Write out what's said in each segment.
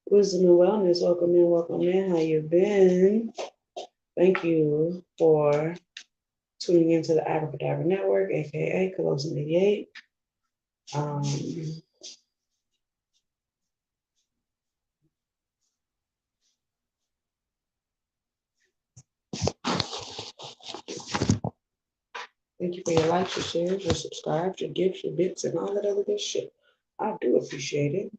Wisdom and Wellness, welcome in, welcome in. How you been? Thank you for tuning into the Abracadabra Network, aka Callosum 88. Thank you for your likes, your shares, your subscribes, your gifts, your bits, and all that other good shit. I do appreciate it.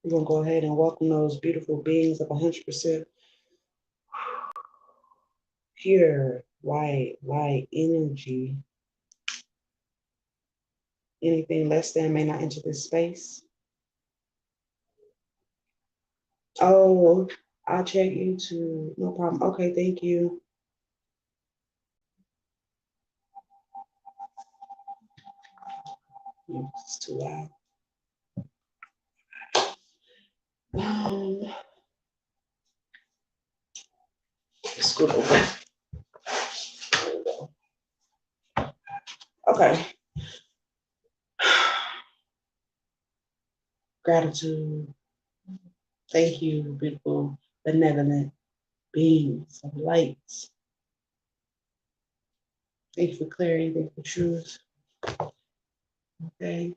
We're gonna go ahead and welcome those beautiful beings of 100% pure white light energy. Anything less than may not enter this space. Oh, I'll check you too. No problem. Okay, thank you. It's too loud. Scoot over. There we go. Okay. Gratitude. Thank you, beautiful, benevolent beings of lights. Thank you for clarity. Thank you for truth. Okay.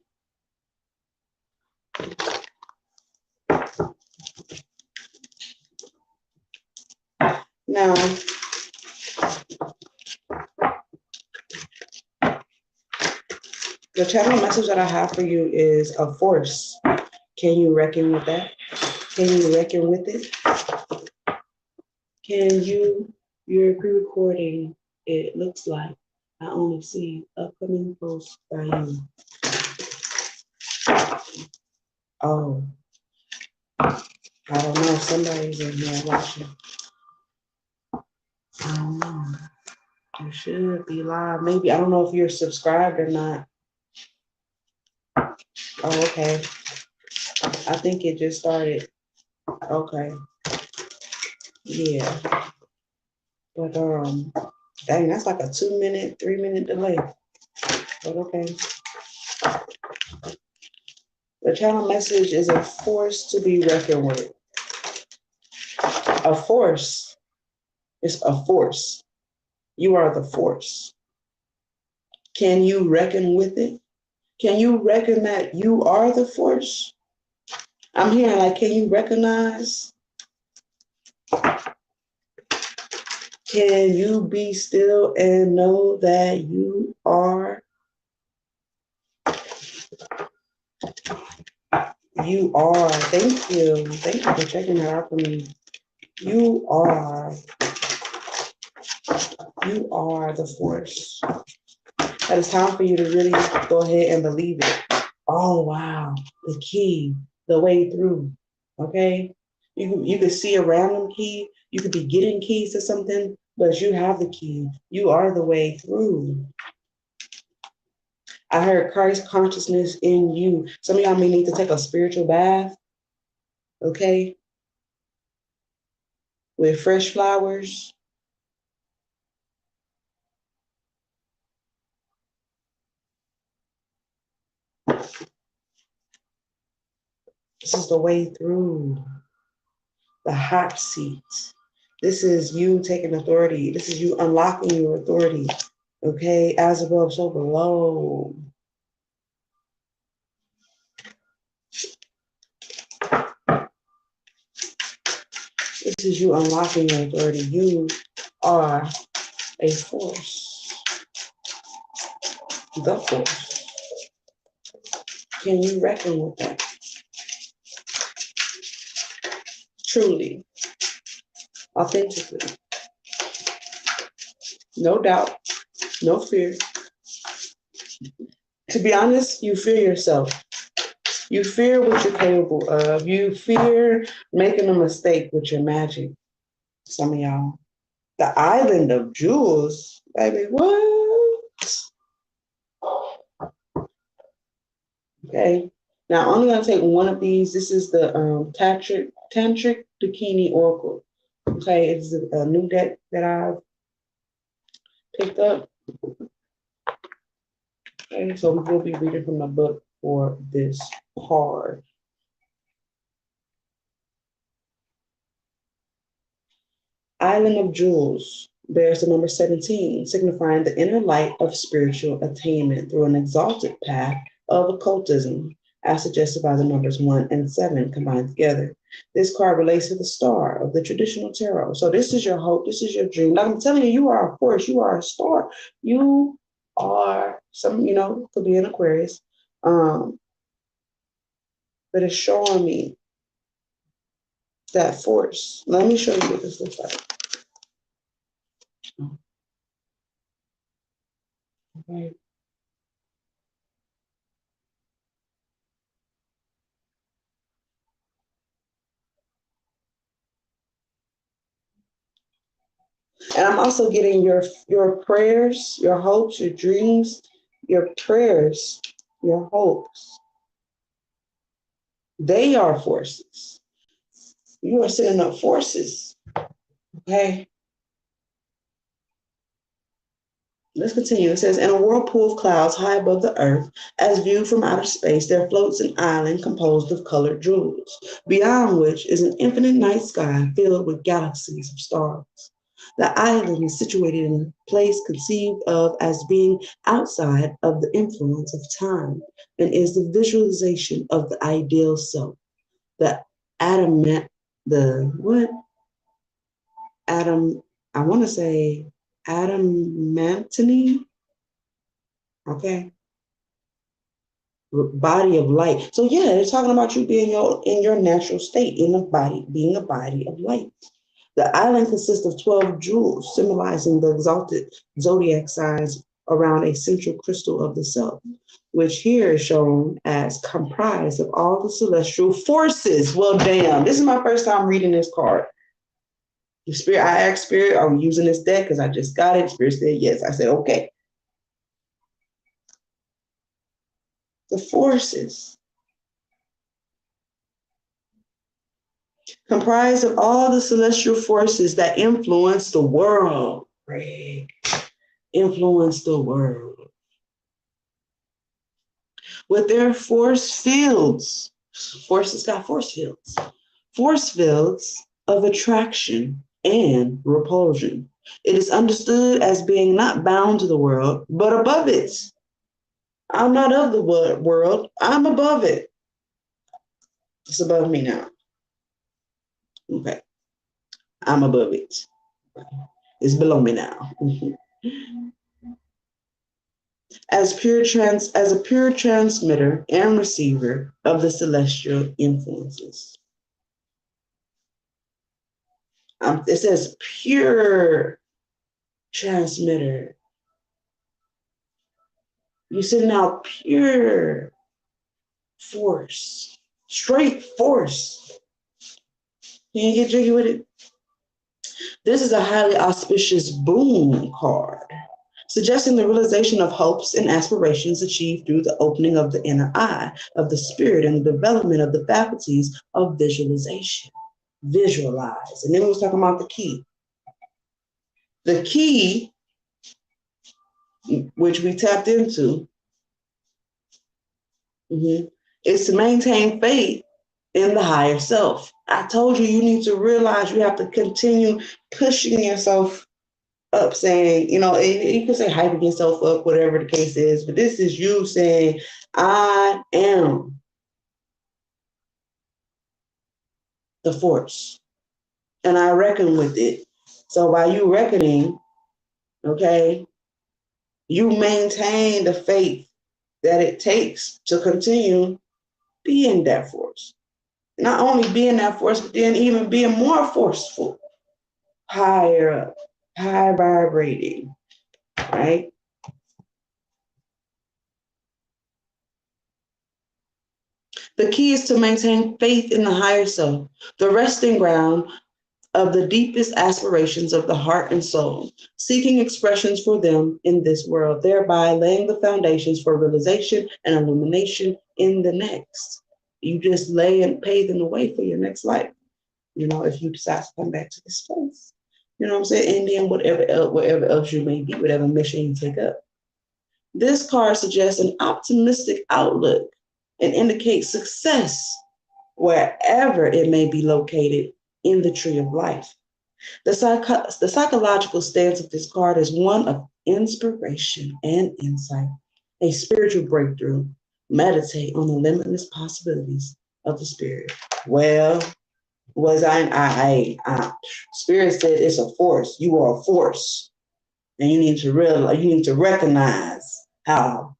Now, the channel message that I have for you is a force. Can you reckon with that? Can you reckon with it? Can you're pre-recording, it looks like I only see upcoming posts by you. Oh, I don't know, somebody's in here watching. I don't know. You should be live. Maybe, I don't know if you're subscribed or not. Oh, okay. I think it just started. Okay. Yeah. But dang, that's like a 2-minute, 3-minute delay. But okay. The channel message is a force to be reckoned with. A force is a force. You are the force. Can you reckon with it? Can you reckon that you are the force? I'm hearing like, can you recognize? Can you be still and know that you are? You are. Thank you. Thank you for checking that out for me. You are. You are the force. That it's time for you to really go ahead and believe it. Oh, wow. The key, the way through. Okay? You could see a random key. You could be getting keys to something, but you have the key. You are the way through. I heard Christ consciousness in you. Some of y'all may need to take a spiritual bath. Okay? With fresh flowers. This is the way through. The hot seat. This is you taking authority. This is you unlocking your authority. Okay? As above, so below. This is you unlocking your authority. You are a force. The force. Can you reckon with that? Truly. Authentically. No doubt. No fear. To be honest, you fear yourself. You fear what you're capable of. You fear making a mistake with your magic. Some of y'all. The island of jewels, baby, what? Okay. Now, I'm only going to take one of these. This is the Tantric Bikini Oracle. Okay, it's a new deck that I've picked up. Okay, so we will be reading from the book for this card. Island of Jewels bears the number 17, signifying the inner light of spiritual attainment through an exalted path of occultism, as suggested by the numbers 1 and 7 combined together. This card relates to the star of the traditional tarot. So this is your hope, this is your dream. Like I'm telling you, you are a force, you are a star. You are some, could be an Aquarius. But it's showing me that force. Let me show you what this looks like. Okay. And I'm also getting your prayers, your hopes, your dreams, your prayers, your hopes. They are forces. You are setting up forces. Okay. Let's continue. It says, in a whirlpool of clouds high above the earth, as viewed from outer space, there floats an island composed of colored jewels, beyond which is an infinite night sky filled with galaxies of stars. The island is situated in a place conceived of as being outside of the influence of time and is the visualization of the ideal self. The adamant, the what? Adam, I want to say adamantine, okay? Body of light. So yeah, they're talking about you being in your natural state, in a body, being a body of light. The island consists of 12 jewels, symbolizing the exalted zodiac signs around a central crystal of the self, which here is shown as comprised of all the celestial forces. Well, damn, this is my first time reading this card. The Spirit, I asked Spirit, are we using this deck? Because I just got it. Spirit said yes. I said, okay. The forces. Comprised of all the celestial forces that influence the world. Greg. Influence the world. With their force fields. Forces got force fields. Force fields of attraction and repulsion. It is understood as being not bound to the world, but above it. I'm not of the world. I'm above it. It's above me now. Okay. I'm above it. It's below me now. As a pure transmitter and receiver of the celestial influences. It says pure transmitter. You're sending out pure force, straight force. Can you get jiggy with it? This is a highly auspicious boon card, suggesting the realization of hopes and aspirations achieved through the opening of the inner eye of the spirit and the development of the faculties of visualization. Visualize. And then we was talking about the key. The key, which we tapped into, is to maintain faith in the higher self. I told you, you need to realize you have to continue pushing yourself up, saying, you can say hyping yourself up, whatever the case is, but this is you saying, I am the force and I reckon with it. So by you reckoning, okay, you maintain the faith that it takes to continue being that force. Not only being that force, but then even being more forceful, higher up, high vibrating, right? The key is to maintain faith in the higher self, the resting ground of the deepest aspirations of the heart and soul, seeking expressions for them in this world, thereby laying the foundations for realization and illumination in the next. You just lay and paving the way for your next life, if you decide to come back to this place. You know what I'm saying? And then whatever else you may be, whatever mission you take up. This card suggests an optimistic outlook and indicates success wherever it may be located in the tree of life. The psychological stance of this card is one of inspiration and insight, a spiritual breakthrough. Meditate on the limitless possibilities of the spirit. Well, Spirit said it's a force. You are a force. And you need to recognize how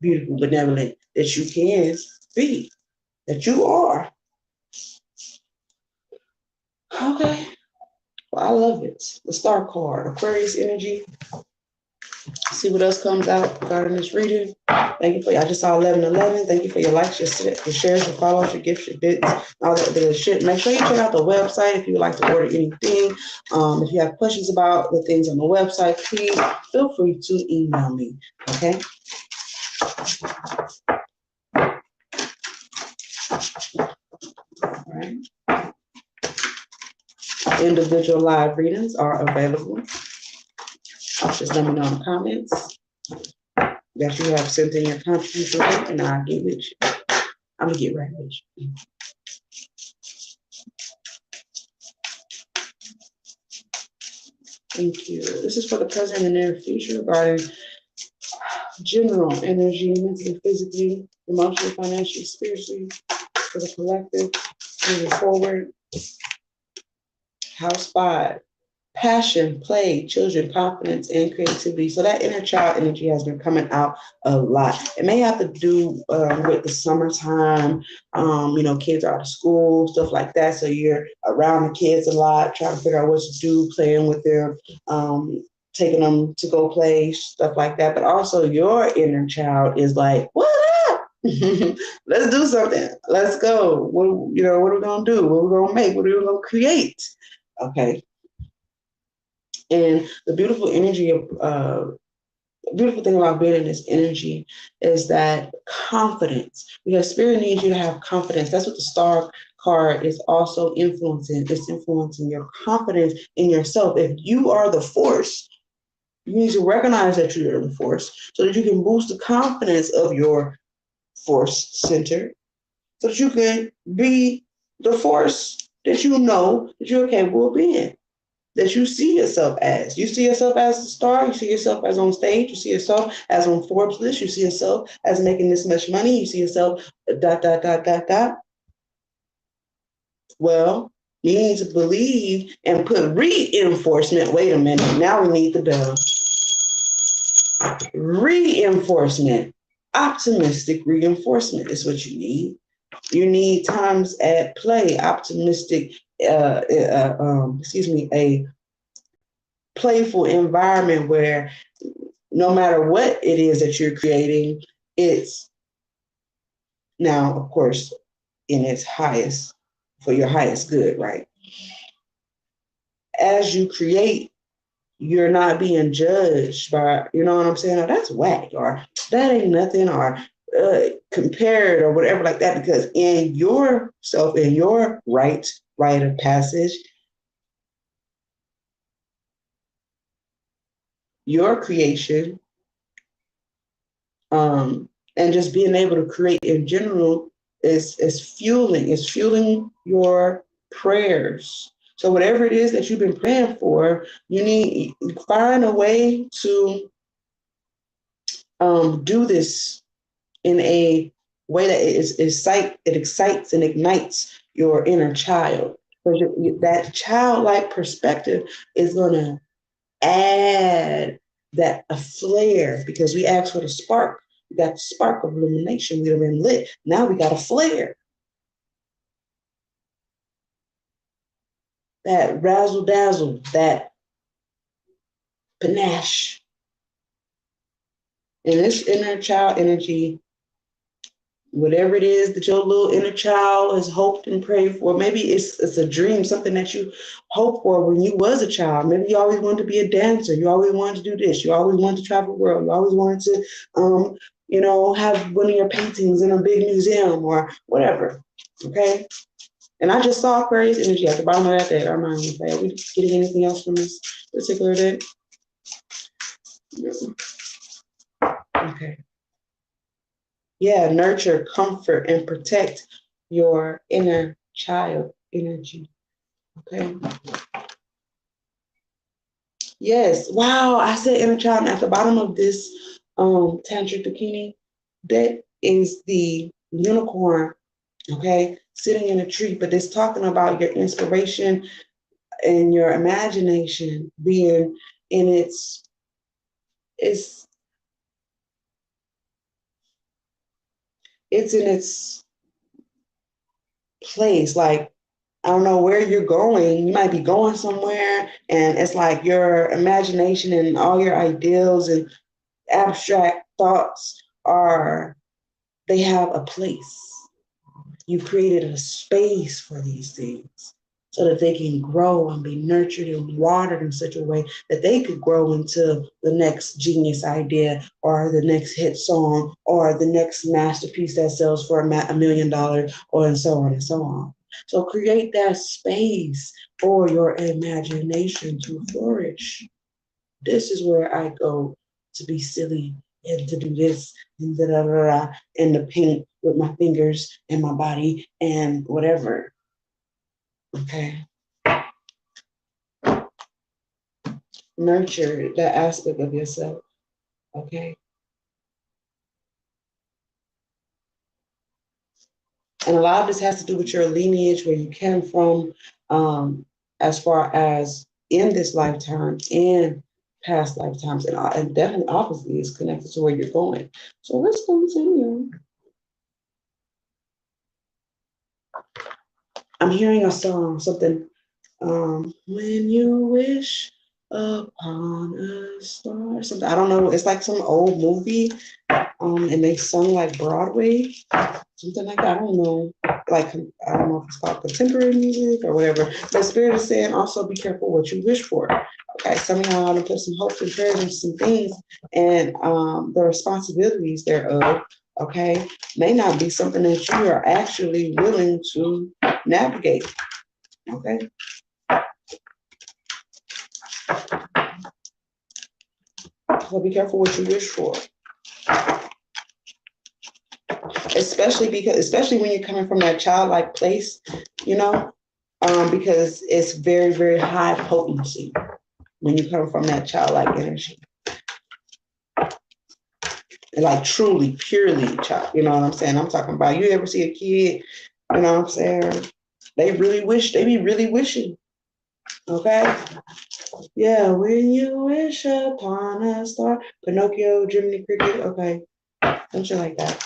beautiful, benevolent that you can be, that you are. Okay. Well, I love it. The Star card, Aquarius energy. See what else comes out regarding this reading. Thank you I just saw 1111. Thank you for your likes, your shares, your follows, your gifts, your bits, all that good shit. Make sure you check out the website if you would like to order anything. If you have questions about the things on the website, please feel free to email me. Okay. All right. Individual live readings are available. Just let me know in the comments that you have sent in your contribution, and I'll get with you. I'm gonna get right with you. Thank you. This is for the present and near future regarding general energy, mentally, physically, emotionally, financially, spiritually, for the collective, moving forward. House 5. Passion, play, children, confidence, and creativity. So that inner child energy has been coming out a lot. It may have to do with the summertime. Kids are out of school, stuff like that. So you're around the kids a lot, trying to figure out what to do, playing with them, taking them to go play, stuff like that. But also your inner child is like, what up? Let's do something. Let's go. What are we gonna do? What are we gonna make? What are we gonna create? Okay. And the beautiful energy of beautiful thing about being in this energy is that confidence, because spirit needs you to have confidence. That's what the Star card is also influencing. It's influencing your confidence in yourself. If you are the force, you need to recognize that you're the force so that you can boost the confidence of your force center so that you can be the force that you know that you're capable of being. That you see yourself as. You see yourself as a star. You see yourself as on stage. You see yourself as on Forbes list. You see yourself as making this much money. You see yourself ... Well, you need to believe and put reinforcement. Wait a minute. Now we need the bell. Reinforcement. Optimistic reinforcement is what you need. You need times at play, optimistic, a playful environment where no matter what it is that you're creating, it's now, of course, in its highest, for your highest good, right? As you create, you're not being judged by, you know what I'm saying? Oh, that's whack, or that ain't nothing, or compared, or whatever like that, because in yourself, in your rite of passage, your creation, and just being able to create in general is fueling your prayers. So whatever it is that you've been praying for, you need to find a way to do this in a way that it excites and ignites your inner child. Because that childlike perspective is going to add that a flare, because we asked for the spark. We got the spark of illumination. We've been lit. Now we got a flare. That razzle dazzle, that panache. And this inner child energy whatever it is that your little inner child has hoped and prayed for. Maybe it's a dream, something that you hoped for when you was a child. Maybe you always wanted to be a dancer. You always wanted to do this. You always wanted to travel the world. You always wanted to, have one of your paintings in a big museum or whatever. Okay. And I just saw Aquarius energy at the bottom of that deck. I'm not going to say, are we getting anything else from this particular deck? No. Okay. Yeah, nurture, comfort, and protect your inner child energy. Okay. Yes. Wow. I said inner child. And at the bottom of this tantric bikini, that is the unicorn. Okay, sitting in a tree, but it's talking about your inspiration and your imagination being in it's in its place. Like, I don't know where you're going. You might be going somewhere, and it's like your imagination and all your ideals and abstract thoughts they have a place. You created a space for these things so that they can grow and be nurtured and watered in such a way that they could grow into the next genius idea or the next hit song or the next masterpiece that sells for $1 million or and so on and so on. So create that space for your imagination to flourish. This is where I go to be silly and to do this and and to paint with my fingers and my body and whatever. Okay. Nurture that aspect of yourself. Okay. And a lot of this has to do with your lineage, where you came from, as far as in this lifetime and past lifetimes, and definitely obviously is connected to where you're going. So let's continue. I'm hearing a song, something, when you wish upon a star, something, I don't know, it's like some old movie, and they sung like Broadway, something like that, I don't know, like, I don't know if it's called contemporary music or whatever, but Spirit is saying also be careful what you wish for. Okay, some of y'all want to put some hope and prayers into some things, and the responsibilities thereof, okay, may not be something that you are actually willing to navigate. Okay. So be careful what you wish for. Especially when you're coming from that childlike place, because it's very, very high potency when you come from that childlike energy. And like truly, purely child, you know what I'm saying? I'm talking about, you ever see a kid, you know what I'm saying? They be really wishing. Okay? Yeah, when you wish upon a star, Pinocchio, Jiminy Cricket, okay. Something like that.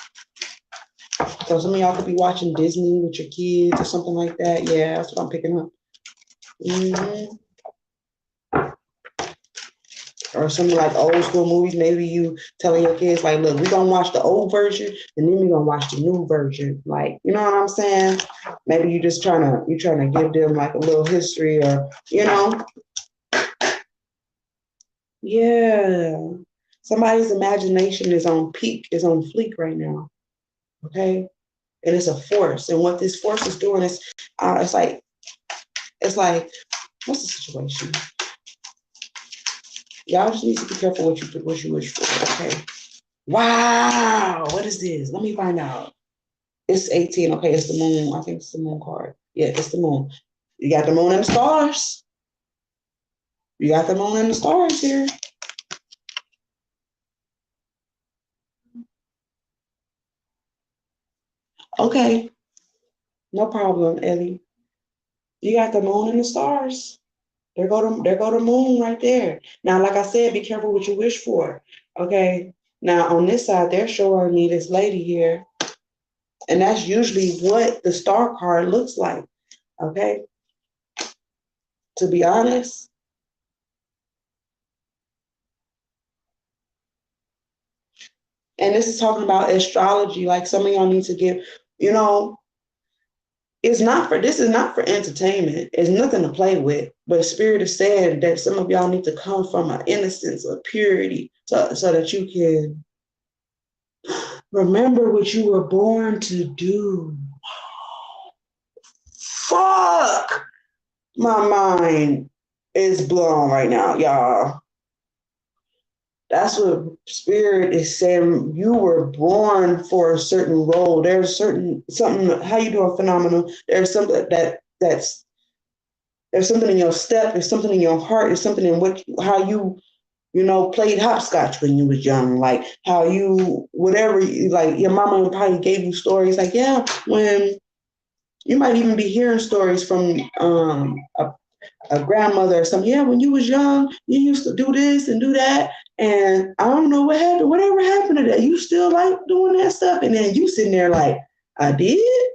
So some of y'all could be watching Disney with your kids or something like that. Yeah, that's what I'm picking up. Mm-hmm. Or some like old school movies. Maybe you telling your kids like, look, we're gonna watch the old version and then we're gonna watch the new version. Like, you know what I'm saying? Maybe you're trying to give them like a little history, or yeah. Somebody's imagination is on peak, is on fleek right now. Okay? And it's a force. And what this force is doing is it's like, what's the situation? Y'all just need to be careful what you wish for, okay? Wow, what is this? Let me find out. It's 18, okay, it's the moon. I think it's the moon card. Yeah, it's the moon. You got the moon and the stars. You got the moon and the stars here. Okay, no problem, Ellie. You got the moon and the stars. There go the moon right there. Now, like I said, be careful what you wish for. Okay. Now on this side, they're showing me this lady here. And that's usually what the star card looks like. Okay. To be honest. And this is talking about astrology. Like some of y'all need to give, you know, this is not for entertainment. It's nothing to play with. But Spirit is saying that some of y'all need to come from an innocence, a purity, so that you can remember what you were born to do. Fuck! My mind is blown right now, y'all. That's what Spirit is saying. You were born for a certain role. There's something, how you doing, phenomenal? There's something there's something in your step, there's something in your heart, there's something in how you played hopscotch when you was young, like how you, whatever, like your mama probably gave you stories, like, yeah, when you might even be hearing stories from a grandmother or something. Yeah, when you was young, you used to do this and do that. And I don't know what happened. Whatever happened to that? You still like doing that stuff? And then you sitting there like, I did?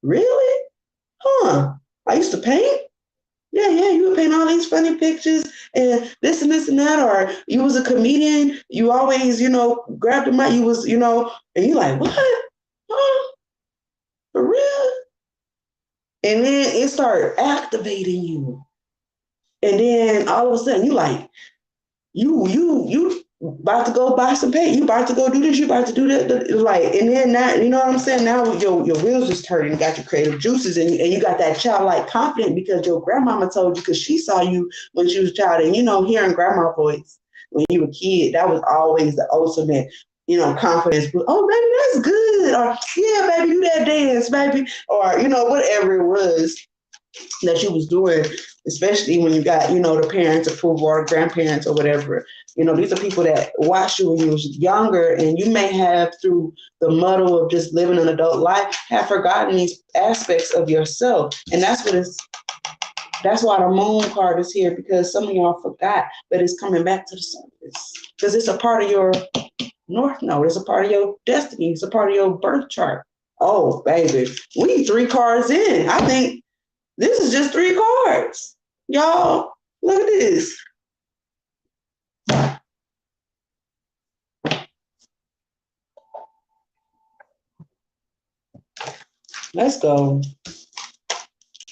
Really? Huh? I used to paint? Yeah, you would paint all these funny pictures and this and this and that. Or you was a comedian. You always, grabbed the mic. You was, and you like, what? Huh? For real? And then it started activating you. And then all of a sudden you like, you about to go buy some paint. You about to go do this. You about to do that. Like, and then now, you know what I'm saying? Now your wheels just turning. You got your creative juices, and you got that childlike confidence because your grandmama told you, because she saw you when she was a child. And hearing grandma voice when you were a kid, that was always the ultimate, confidence. Oh, baby, that's good. Or yeah, baby, do that dance, baby. Or whatever it was that you was doing, especially when you got, the parents' approval or grandparents or whatever. These are people that watched you when you was younger, and you may have, through the muddle of just living an adult life, have forgotten these aspects of yourself. And that's why the moon card is here, because some of y'all forgot, but it's coming back to the surface. Because it's a part of your North Node. It's a part of your destiny. It's a part of your birth chart. Oh, baby. We 3 cards in. I think this is just 3 cards. Y'all, look at this. Let's go.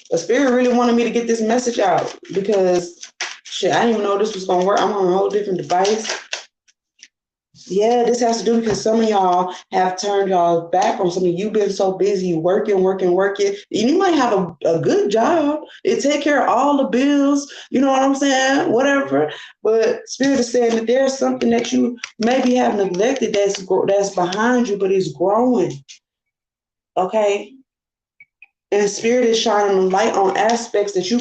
The Spirit really wanted me to get this message out because, shit, I didn't even know this was going to work. I'm on a whole different device. Yeah, this has to do because some of y'all have turned y'all back on something. You've been so busy working. You might have a good job. It take care of all the bills. You know what I'm saying? Whatever. But Spirit is saying that there's something that you maybe have neglected that's behind you, but it's growing. Okay? And Spirit is shining a light on aspects that you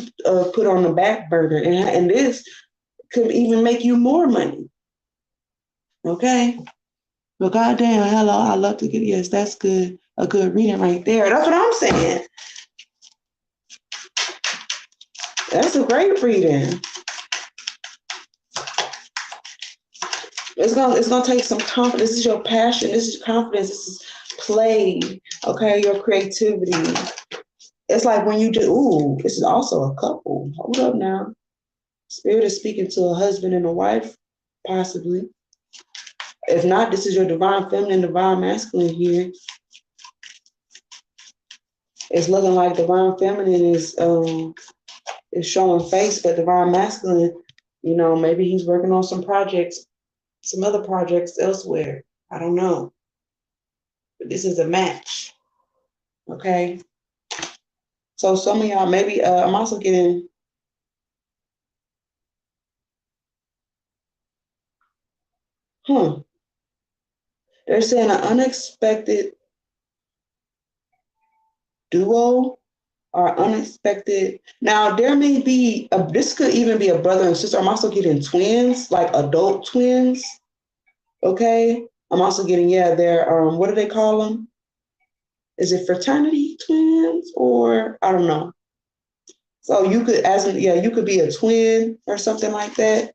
put on the back burner. And this could even make you more money. Okay? But goddamn, hello, I love to get, yes, that's good. A good reading right there. That's what I'm saying. That's a great reading. It's gonna take some confidence. This is your passion. This is confidence. This is play. Okay, your creativity. It's like when you do. This is also a couple. Hold up now. Spirit is speaking to a husband and a wife, possibly. If not, this is your divine feminine, divine masculine here. It's looking like divine feminine is showing face, but divine masculine, maybe he's working on some projects, some other projects elsewhere. I don't know. But this is a match. Okay. So some of y'all, maybe I'm also getting they're saying an unexpected duo or unexpected. Now, there may be, this could even be a brother and sister. I'm also getting twins, like adult twins. Okay. I'm also getting, they're, what do they call them? Is it fraternity twins or I don't know. So you could, you could be a twin or something like that.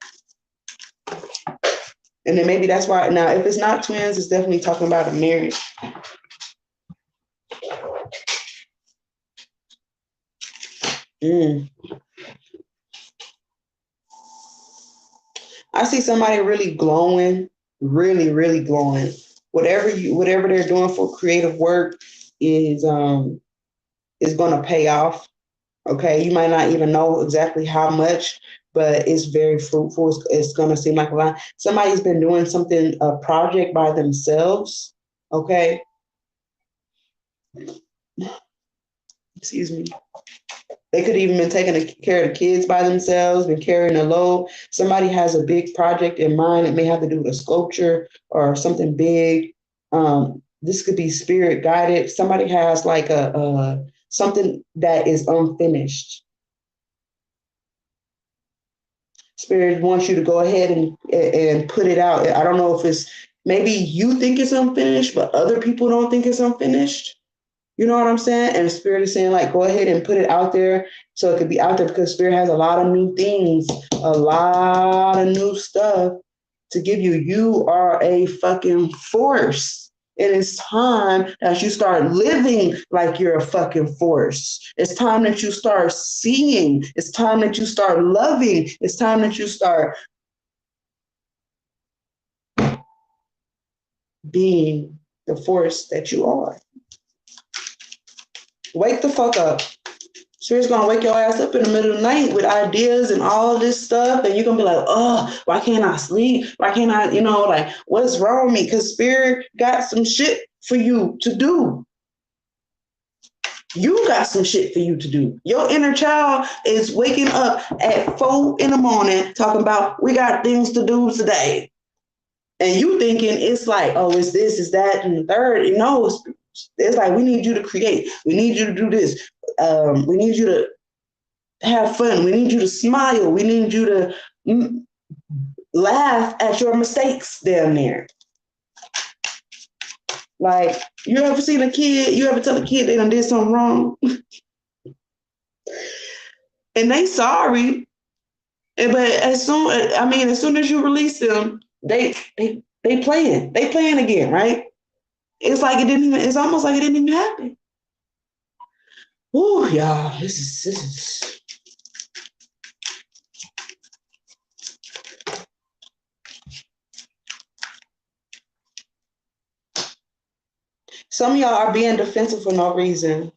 And then maybe that's why, now if it's not twins, it's definitely talking about a marriage. I see somebody really glowing, really, really glowing. whatever they're doing for creative work is going to pay off. Okay, you might not even know exactly how much, but it's very fruitful. It's going to seem like a lot. Somebody's been doing something, a project by themselves. Okay, excuse me. They could even been taking care of the kids by themselves, been carrying a load. Somebody has a big project in mind. It may have to do with a sculpture or something big. This could be spirit guided. Somebody has like a something that is unfinished. Spirit wants you to go ahead and put it out. I don't know if it's maybe you think it's unfinished, but other people don't think it's unfinished. You know what I'm saying? And Spirit is saying, like, go ahead and put it out there so it could be out there because Spirit has a lot of new things, a lot of new stuff to give you. You are a fucking force. And it's time that you start living like you're a fucking force. It's time that you start seeing. It's time that you start loving. It's time that you start being the force that you are. Wake the fuck up. Spirit's gonna wake your ass up in the middle of the night with ideas and all this stuff, and you're gonna be like, oh, why can't I sleep? Why can't I, like, what's wrong with me? Because Spirit got some shit for you to do. You got some shit for you to do. Your inner child is waking up at 4 a.m. talking about, we got things to do today. And you thinking it's like, oh, it's this, it's that, and the third. No, it's like, we need you to create. We need you to do this. We need you to have fun. We need you to smile. We need you to laugh at your mistakes down there. Like, you ever seen a kid, you ever tell a kid they done did something wrong? And they sorry. But as soon as you release them, they playing. They playing again, right? It's like it's almost like it didn't even happen. Oh, y'all, this is. Some of y'all are being defensive for no reason.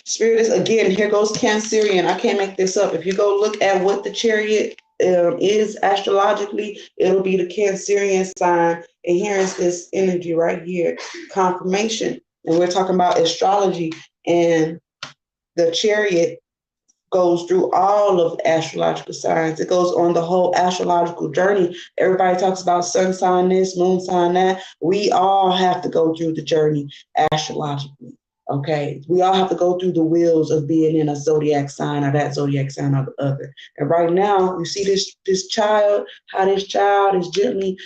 Spirit is, again, here goes Cancerian. I can't make this up. If you go look at what the chariot is astrologically, it'll be the Cancerian sign. And here is this energy right here, confirmation. And we're talking about astrology, and the chariot goes through all of the astrological signs. It goes on the whole astrological journey. Everybody talks about sun sign this, moon sign that. We all have to go through the journey astrologically. Okay, we all have to go through the wheels of being in a zodiac sign or that zodiac sign or the other. And right now, you see this child, how this child is gently,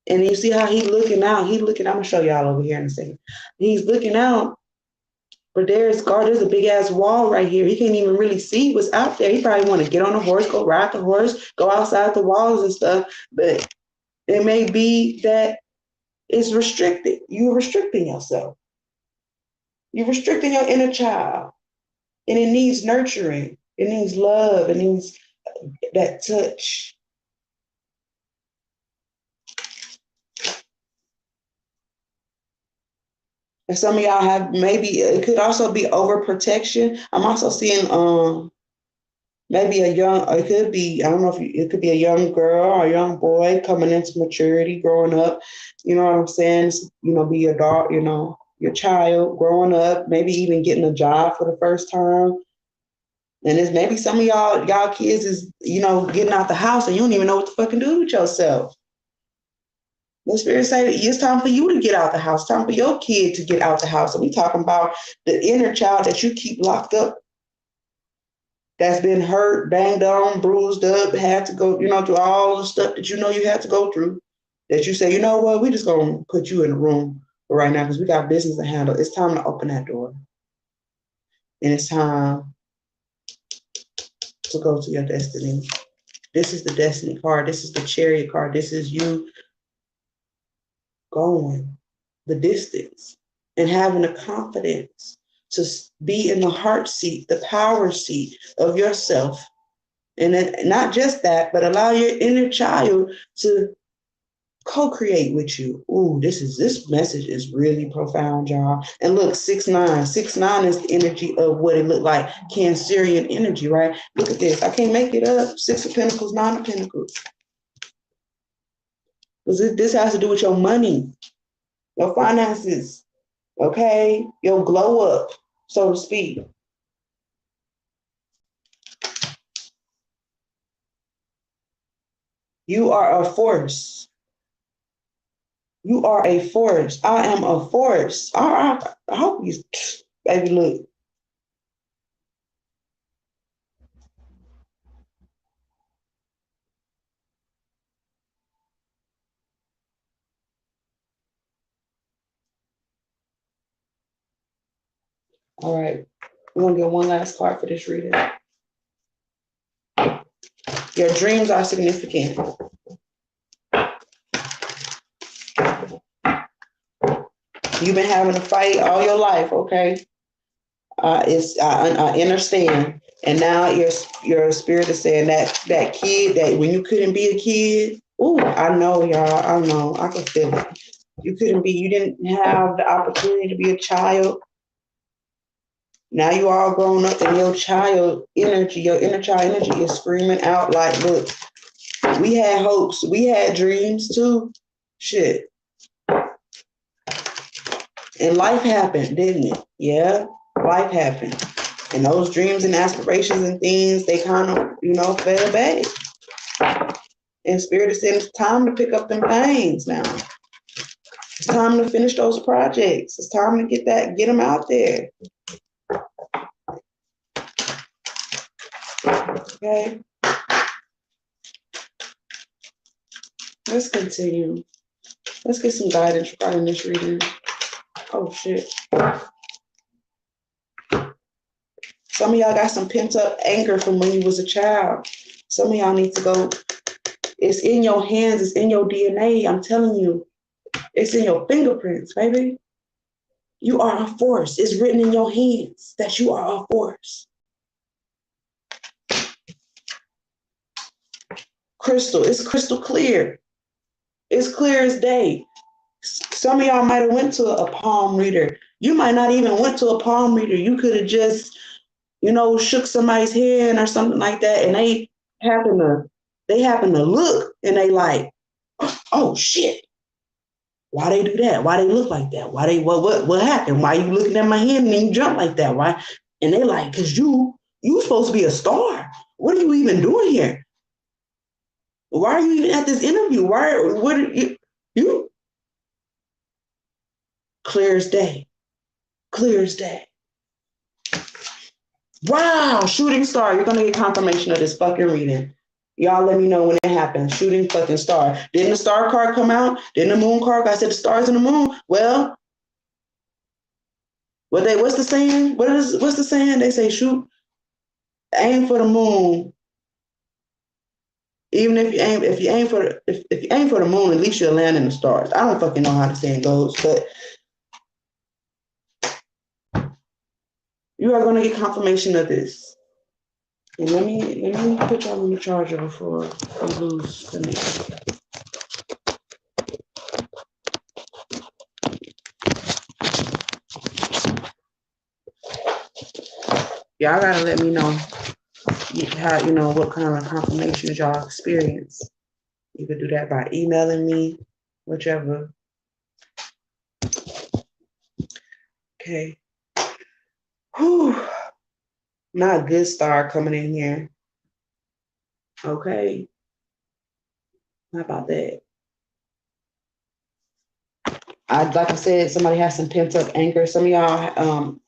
and you see how he's looking out. I'm gonna show y'all over here in a second. He's looking out, but there's a big ass wall right here. He can't even really see what's out there. He probably want to get on a horse, go ride the horse, go outside the walls and stuff. But it may be that it's restricted. You're restricting yourself. You're restricting your inner child. And it needs nurturing. It needs love. It needs that touch. And some of y'all have, maybe it could also be overprotection. I'm also seeing maybe it could be, I don't know if it could be a young girl or a young boy coming into maturity, growing up. You know what I'm saying? Be your daughter, your child growing up, maybe even getting a job for the first time. And it's maybe some of y'all kids is, getting out the house and you don't even know what to fucking do with yourself. The Spirit say it's time for you to get out the house. It's time for your kid to get out the house. And we talking about the inner child that you keep locked up, that's been hurt, banged on, bruised up, had to go, through all the stuff that you had to go through. That you say, you know what, we just gonna put you in a room right now because we got business to handle. It's time to open that door. And it's time to go to your destiny. This is the destiny card. This is the chariot card. This is you going the distance and having the confidence to be in the heart seat, the power seat of yourself, And then not just that, but allow your inner child to co-create with you. Ooh, this message is really profound, y'all. And look, 6-9. 6-9 is the energy of what it looked like. Cancerian energy, right? Look at this. I can't make it up. 6 of Pentacles, 9 of Pentacles. Because this has to do with your money, your finances, okay? Your glow up, so to speak. You are a force. You are a force. I am a force. I hope you, baby, look. All right. We're going to get one last card for this reading. Your dreams are significant. You've been having a fight all your life, okay? I understand. And now your spirit is saying that kid, that when you couldn't be a kid, ooh, I know, y'all. I know. I can feel it. You didn't have the opportunity to be a child. Now you all grown up and your child energy, your inner child energy is screaming out like, look, we had hopes. We had dreams too. Shit. And life happened, didn't it? Yeah, life happened. And those dreams and aspirations and things, they kind of, fell back. And Spirit is saying it's time to pick up them things now. It's time to finish those projects. It's time to get them out there. Okay. Let's continue. Let's get some guidance regarding this reading. Oh, shit. Some of y'all got some pent-up anger from when you was a child. Some of y'all need to go. It's in your hands. It's in your DNA. I'm telling you. It's in your fingerprints, baby. You are a force. It's written in your hands that you are a force. Crystal. It's crystal clear. It's clear as day. Some of y'all might have went to a palm reader. You might not even went to a palm reader. You could have just, shook somebody's hand or something like that, and they happen to look, and they like, oh shit. Why they do that? Why they look like that? Why they what happened? Why you looking at my hand and you jump like that? Why? And they like, cause you supposed to be a star. What are you even doing here? Why are you even at this interview? What are you clear as day. Clear as day. Wow, shooting star. You're gonna get confirmation of this fucking reading. Y'all let me know when it happens. Shooting fucking star. Didn't the star card come out? Didn't the moon card? I said the stars and the moon. Well, what's the saying? What's the saying? They say aim for the moon. Even if you aim for the moon, at least you'll land in the stars. I don't fucking know how the saying goes, but you are gonna get confirmation of this. And let me put y'all on the charger before I lose connection. Y'all gotta let me know how what kind of confirmations y'all experience. You could do that by emailing me, whichever. Okay. Whew. Not a good star coming in here. Okay. How about that? Like I said, somebody has some pent up anger. Some of y'all,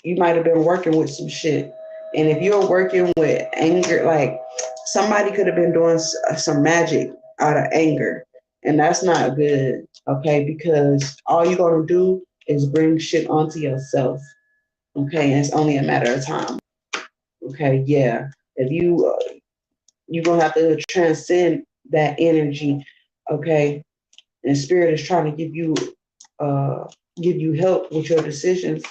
you might have been working with some shit. And if you're working with anger, like somebody could have been doing some magic out of anger. And that's not good, okay? Because all you're going to do is bring shit onto yourself, okay? And it's only a matter of time, okay? Yeah. If you're going to have to transcend that energy, okay? And Spirit is trying to give you help with your decisions.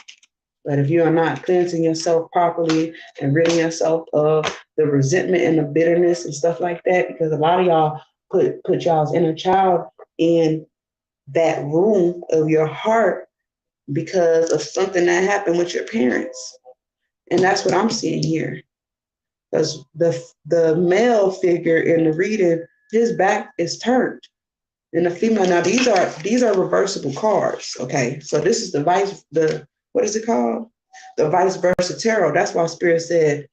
But if you are not cleansing yourself properly and ridding yourself of the resentment and the bitterness and stuff like that, because a lot of y'all put y'all's inner child in that room of your heart because of something that happened with your parents. And that's what I'm seeing here. Because the male figure in the reading, his back is turned. And the female, now these are reversible cards. Okay. So this is what is it called? The vice versa tarot. That's why Spirit said,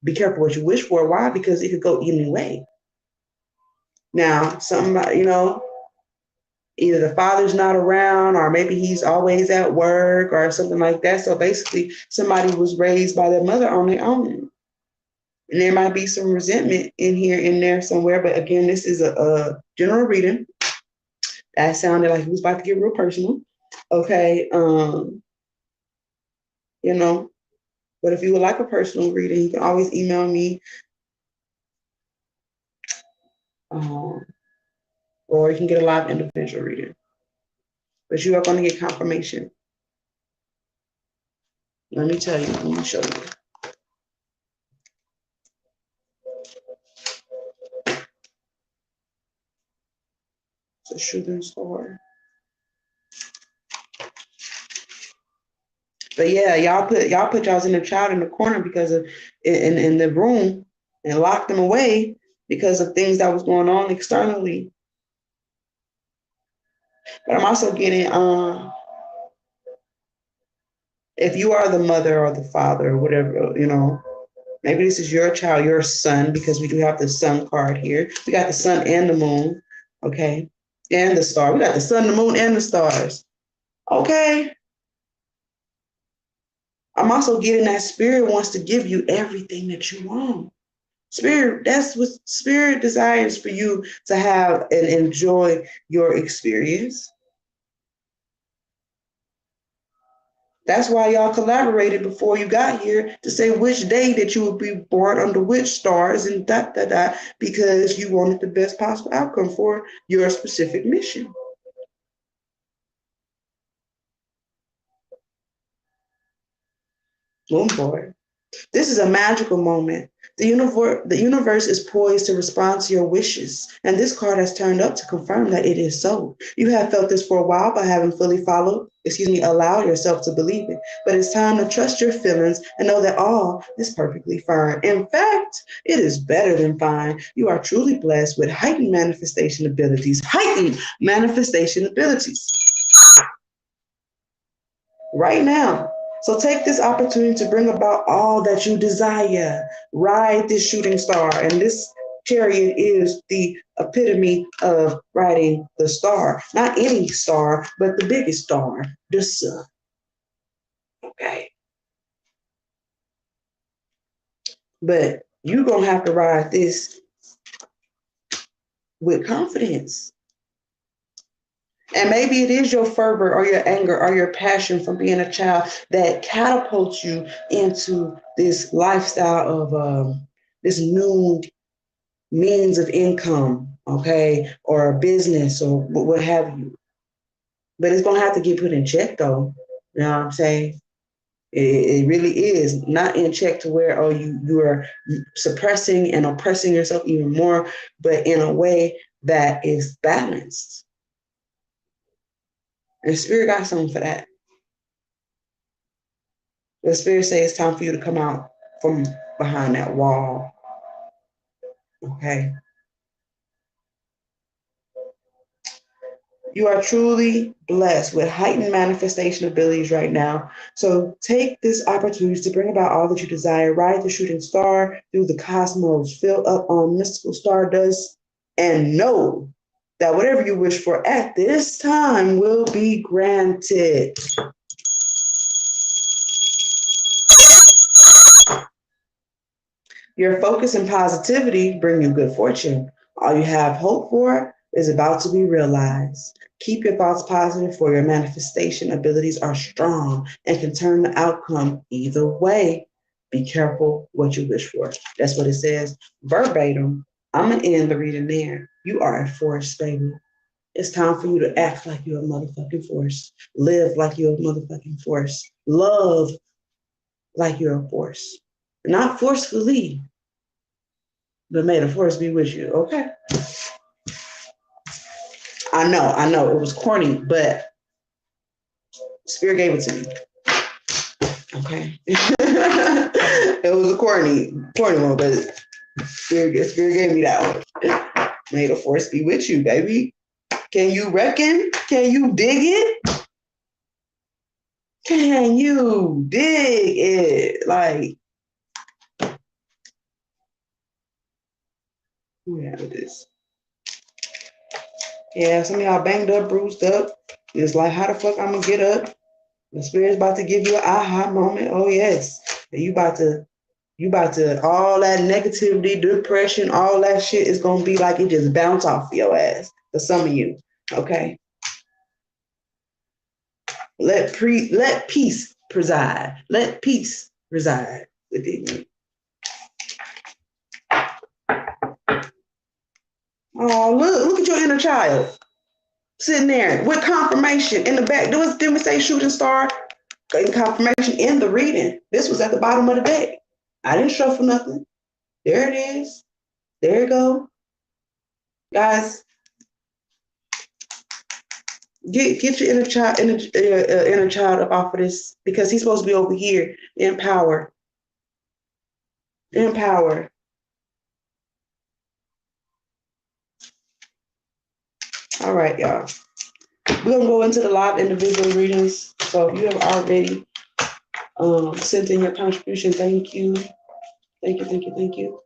be careful what you wish for. Why? Because it could go either way. Now, somebody, either the father's not around or maybe he's always at work or something like that. So basically, somebody was raised by their mother on their own. And there might be some resentment in there somewhere. But again, this is a general reading. That sounded like he was about to get real personal. Okay. But if you would like a personal reading, you can always email me. Or you can get a live individual reading. But you are going to get confirmation. Let me tell you. Let me show you. It's a shooting star. But yeah, y'all put y'all's inner child in the corner because of in the room and locked them away because of things that was going on externally. But I'm also getting if you are the mother or the father or whatever, maybe this is your child, your son, because we do have the sun card here. We got the sun and the moon, okay, and the star. We got the sun, the moon, and the stars. Okay. I'm also getting that Spirit wants to give you everything that you want. Spirit, that's what Spirit desires for you to have and enjoy your experience. That's why y'all collaborated before you got here to say which day that you would be born under which stars and because you wanted the best possible outcome for your specific mission. Oh boy. This is a magical moment. The universe is poised to respond to your wishes, and this card has turned up to confirm that it is so. You have felt this for a while by having fully allowed yourself to believe it. But it's time to trust your feelings and know that all is perfectly fine. In fact, it is better than fine. You are truly blessed with heightened manifestation abilities. Heightened manifestation abilities. Right now. So take this opportunity to bring about all that you desire. Ride this shooting star. And this chariot is the epitome of riding the star. Not any star, but the biggest star, the sun. Okay. But you're going to have to ride this with confidence. And maybe it is your fervor or your anger or your passion from being a child that catapults you into this lifestyle of this new means of income, okay, or a business or what have you. But it's going to have to get put in check, though. You know what I'm saying? It really is not in check to where, you are suppressing and oppressing yourself even more, but in a way that is balanced. And Spirit got something for that. The Spirit says it's time for you to come out from behind that wall. Okay. You are truly blessed with heightened manifestation abilities right now. So take this opportunity to bring about all that you desire. Ride the shooting star through the cosmos. Fill up on mystical stardust and know that whatever you wish for at this time will be granted. Your focus and positivity bring you good fortune. All you have hope for is about to be realized. Keep your thoughts positive, for your manifestation abilities are strong and can turn the outcome either way. Be careful what you wish for. That's what it says verbatim. I'm going to end the reading there. You are a force, baby. It's time for you to act like you're a motherfucking force. Live like you're a motherfucking force. Love like you're a force. Not forcefully, but may the force be with you, okay? I know, it was corny, but Spirit gave it to me. Okay. It was a corny one, but Spirit gave me that one. May the force be with you, baby. Can you reckon? Can you dig it? Can you dig it? Like, who have this? Yeah, some of y'all banged up, bruised up. It's like, how the fuck I'm gonna get up? The Spirit's about to give you an aha moment. Oh yes. And you about to, all that negativity, depression, all that shit is gonna be like it just bounce off your ass for some of you. Okay. Let peace preside. Let peace reside within you. Oh, look at your inner child sitting there with confirmation in the back. Didn't we say shooting star and confirmation in the reading? This was at the bottom of the deck. I didn't shuffle nothing. There it is. There you go. Guys, get your inner child up off of this, because he's supposed to be over here in power. In power. All right, y'all. We're gonna go into the live individual readings. So if you have already sent in your contribution, thank you. Thank you, thank you, thank you.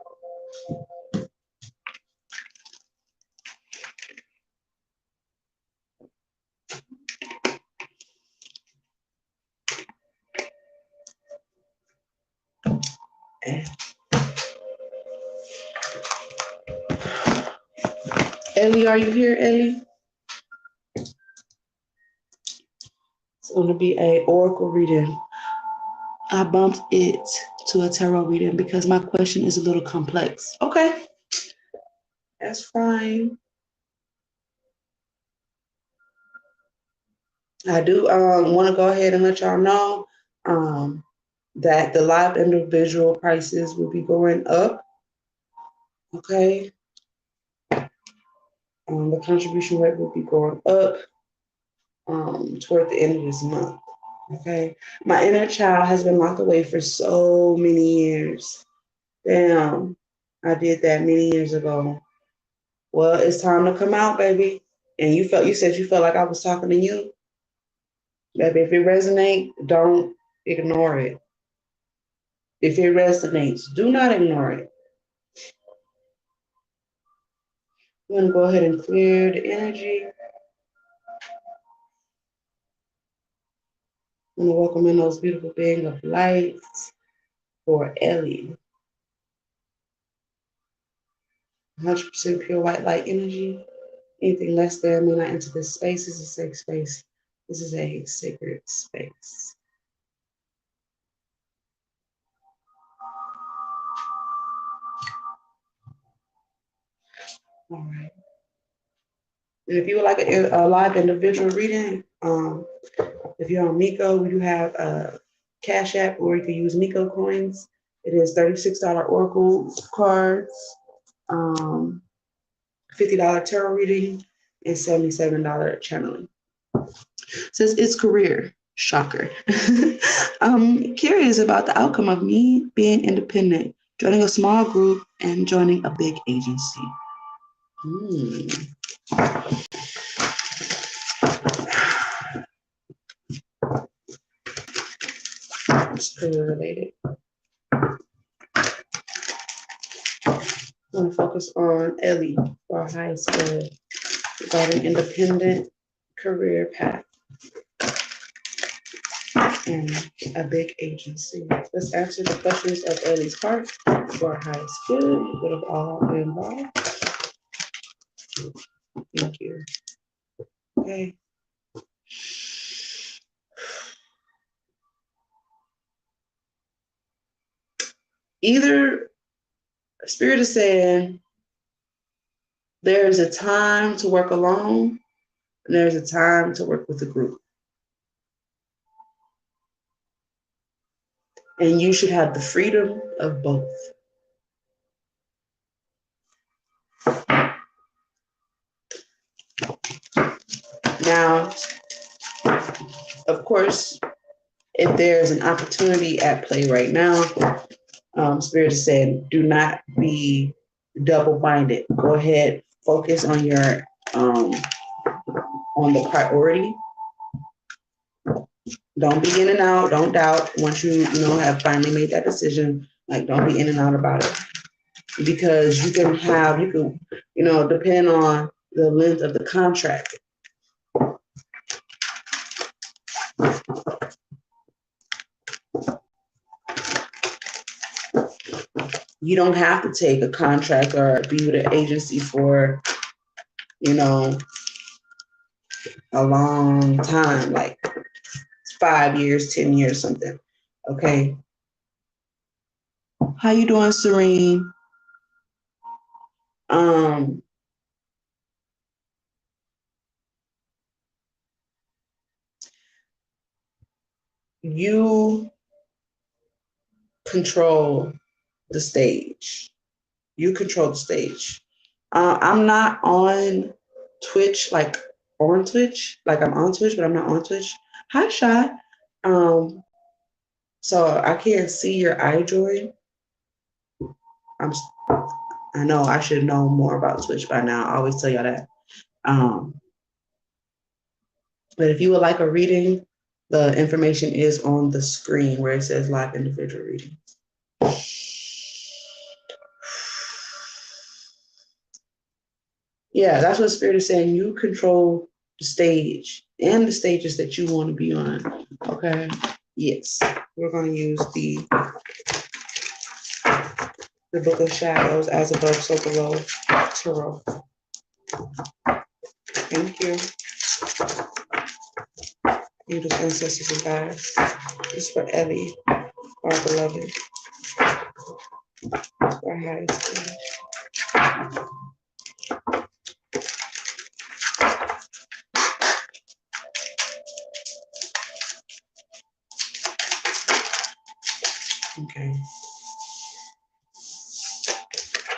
Alee, are you here, Alee? It's going to be a oracle reading. I bumped it to a tarot reading because my question is a little complex. Okay, that's fine. I do want to go ahead and let y'all know that the live individual prices will be going up. Okay. The contribution rate will be going up toward the end of this month. Okay. My inner child has been locked away for so many years. Damn, I did that many years ago. Well, it's time to come out, baby. And you said you felt like I was talking to you. Baby, if it resonates, don't ignore it. If it resonates, do not ignore it. I'm going to go ahead and clear the energy. I'm going to welcome in those beautiful beings of light for Alee. 100% pure white light energy. Anything less than may not enter this space. This is a safe space. This is a sacred space. All right. And if you would like a live individual reading, if you're on Miko, we do have a CashApp, or you can use Miko coins. It is $36 Oracle cards, $50 tarot reading, and $77 channeling. Says it's career. Shocker. I'm curious about the outcome of me being independent, joining a small group, and joining a big agency. It's career related. I'm going to focus on Alee for our highest good regarding independent career path and a big agency. Let's answer the questions of Alee's heart for our highest good of all involved. Thank you. Okay. Either Spirit is saying there's a time to work alone and there's a time to work with a group. And you should have the freedom of both. Now, of course, if there's an opportunity at play right now, Spirit is saying, do not be double-minded. Go ahead, focus on your on the priority. Don't be in and out. Don't doubt. Once you have finally made that decision, like don't be in and out about it, because you can depend on the length of the contract. You don't have to take a contract or be with an agency for, a long time, like 5 years, 10 years, something. Okay. How you doing, Serene? You control the stage. You control the stage. I'm not on Twitch, like on Twitch. Like I'm on Twitch, but I'm not on Twitch. Hi, Shy. So I can't see your iDroid. I know I should know more about Twitch by now. I always tell y'all that. But if you would like a reading, the information is on the screen where it says live individual reading. Yeah, that's what Spirit is saying. You control the stage and the stages that you want to be on. Okay. Yes. We're going to use the Book of Shadows, as above, so below, tarot. Thank you. Angels, ancestors, and guides. This is for Alee, our beloved. Our highest good. Okay.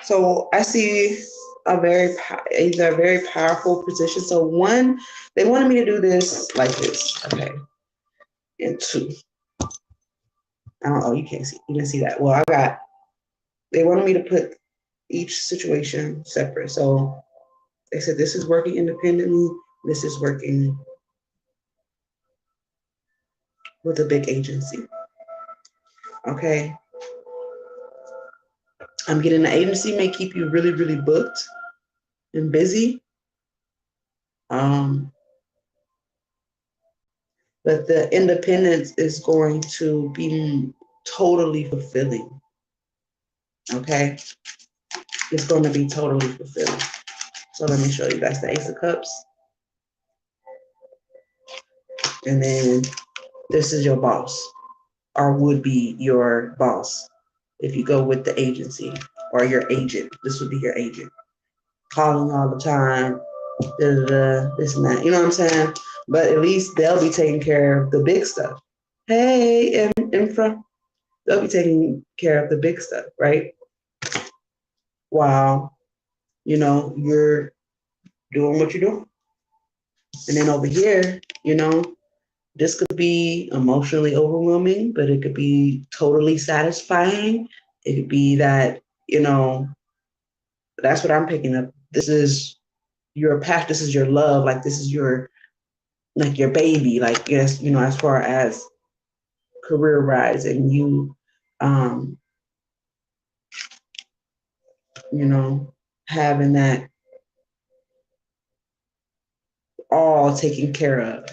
So I see either a very powerful position. So one, they wanted me to do this like this. Okay. And two. I don't know, you can't see, you didn't see that. Well, they wanted me to put each situation separate. So they said this is working independently, this is working with a big agency. Okay. I'm getting the agency may keep you really, really booked and busy. But the independence is going to be totally fulfilling. Okay. It's going to be totally fulfilling. So let me show you. That's the Ace of Cups. And then this is your boss, or would be your boss. If you go with the agency or your agent, this would be your agent. Calling all the time, this and that. You know what I'm saying? But at least they'll be taking care of the big stuff. Hey, infra, they'll be taking care of the big stuff, right? While, you're doing what you're doing. And then over here, this could be emotionally overwhelming, but it could be totally satisfying. It could be that, that's what I'm picking up. This is your passion. This is your love. Like, this is your baby. Like, yes, as far as career rise and you, having that all taken care of.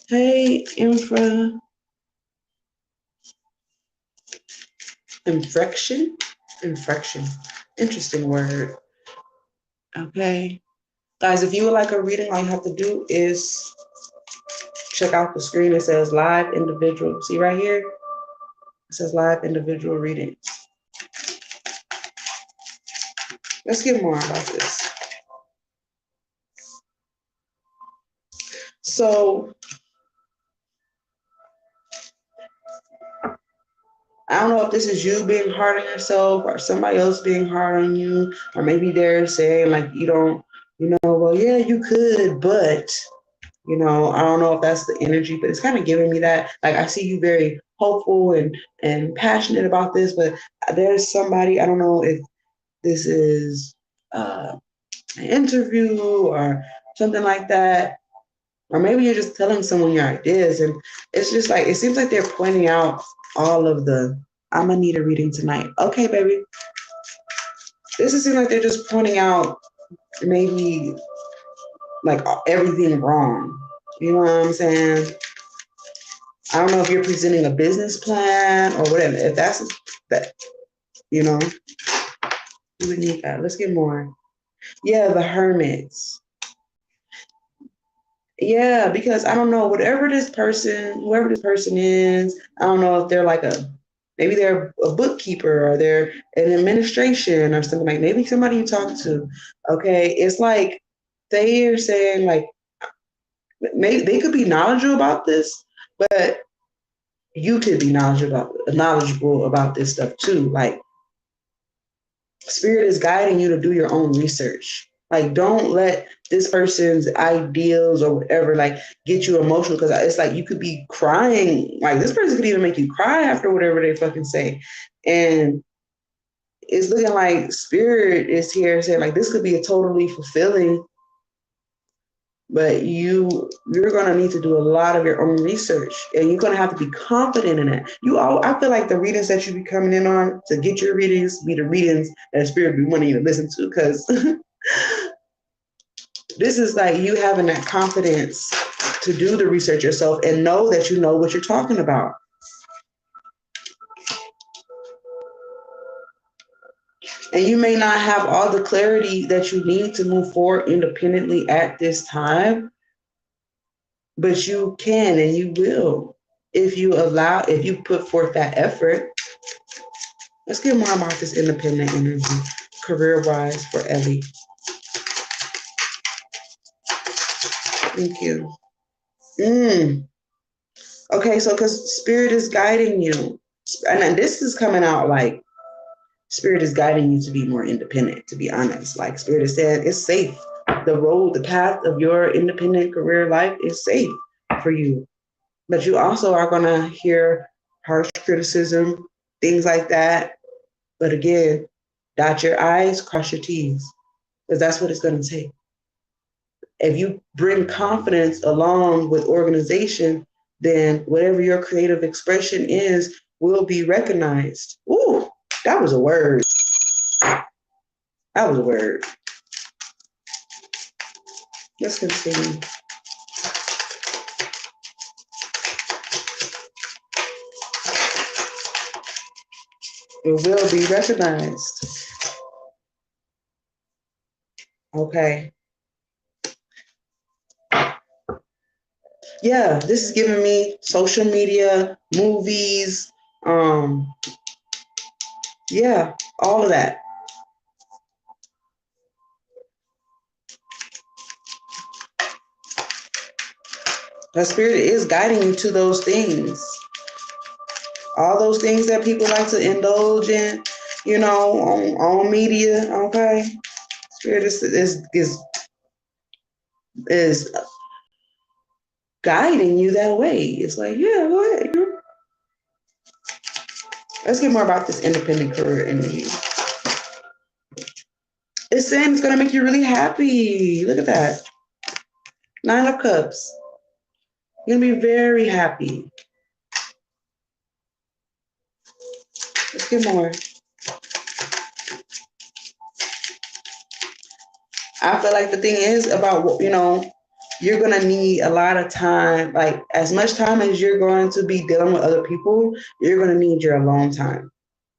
Hey, infra. Infection. Interesting word. Okay. Guys, if you would like a reading, all you have to do is check out the screen. It says live individual. See right here? It says live individual reading. Let's get more about this. So I don't know if this is you being hard on yourself or somebody else being hard on you, or maybe they're saying like, you don't, well, yeah, you could, but, I don't know if that's the energy, but it's kind of giving me that. Like, I see you very hopeful and passionate about this, but there's somebody, I don't know if this is an interview or something like that. Or maybe you're just telling someone your ideas. And it's just like, it seems like they're pointing out all of I'm going to need a reading tonight. Okay, baby. This seems like they're just pointing out maybe like everything wrong. You know what I'm saying? I don't know if you're presenting a business plan or whatever. If that's that, you know, you would need that. Let's get more. Yeah, the hermits. Yeah, because I don't know, whoever this person is, I don't know if they're like maybe they're a bookkeeper or they're an administration or something, like maybe somebody you talk to. Okay. It's like they're saying like, maybe they could be knowledgeable about this, but you could be knowledgeable about this stuff too. Like, Spirit is guiding you to do your own research. Like, don't let this person's ideals or whatever like get you emotional, because it's like you could be crying. Like, this person could even make you cry after whatever they fucking say. And it's looking like Spirit is here saying like this could be a totally fulfilling, but you're gonna need to do a lot of your own research, and you're gonna have to be confident in it. I feel like the readings that you be coming in on to get your readings be the readings that Spirit be wanting you to listen to, because this is like you having that confidence to do the research yourself and know that you know what you're talking about. And you may not have all the clarity that you need to move forward independently at this time, but you can and you will if you put forth that effort. Let's get more about this independent energy, career-wise, for Alee. Thank you. Okay, so because Spirit is guiding you, and this is coming out like Spirit is guiding you to be more independent, to be honest. Like, Spirit has said, it's safe. The path of your independent career life is safe for you. But you also are going to hear harsh criticism, things like that. But again, dot your I's, cross your T's, because that's what it's going to take. If you bring confidence along with organization, then whatever your creative expression is will be recognized. Ooh, that was a word. That was a word. Let's continue. It will be recognized. Okay. Yeah, this is giving me social media, movies, yeah, all of that. The Spirit is guiding you to those things. All those things that people like to indulge in, on media, okay? Spirit is guiding you that way. It's like, yeah, go ahead. Let's get more about this independent career energy. It's saying it's going to make you really happy. Look at that. 9 of Cups. You're going to be very happy. Let's get more. I feel like the thing is about, you're going to need a lot of time. Like, as much time as you're going to be dealing with other people, you're going to need your alone time.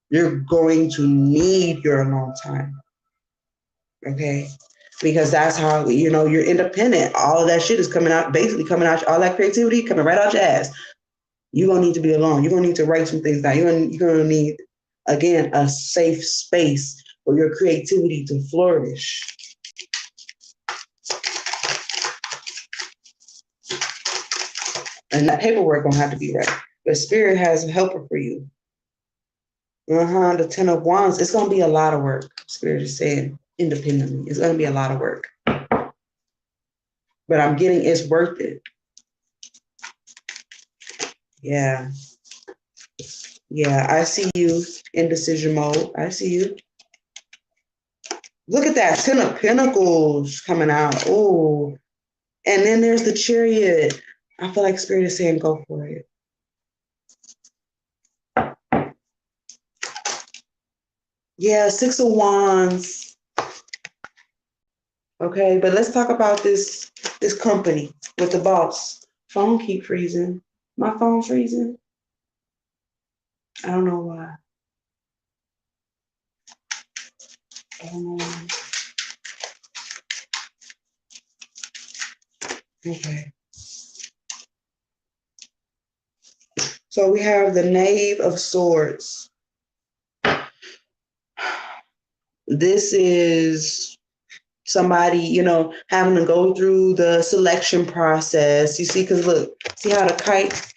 You're going to need your alone time. Okay? Because that's how, you're independent. All of that shit is basically coming out, all that creativity coming right out your ass. You're going to need to be alone. You're going to need to write some things down. You're going to need, again, a safe space for your creativity to flourish. And that paperwork gonna have to be right. But Spirit has a helper for you. The 10 of Wands. It's going to be a lot of work. Spirit is saying independently. It's going to be a lot of work. But I'm getting it's worth it. Yeah. Yeah, I see you in decision mode. I see you. Look at that. 10 of Pentacles coming out. Oh. And then there's the Chariot. I feel like Spirit is saying go for it. Yeah, 6 of Wands. Okay, but let's talk about this company with the boss. Phone keep freezing. My phone freezing. I don't know why. I don't know why. Okay. So we have the Knave of Swords. This is somebody, having to go through the selection process. You see, because look, see how the kite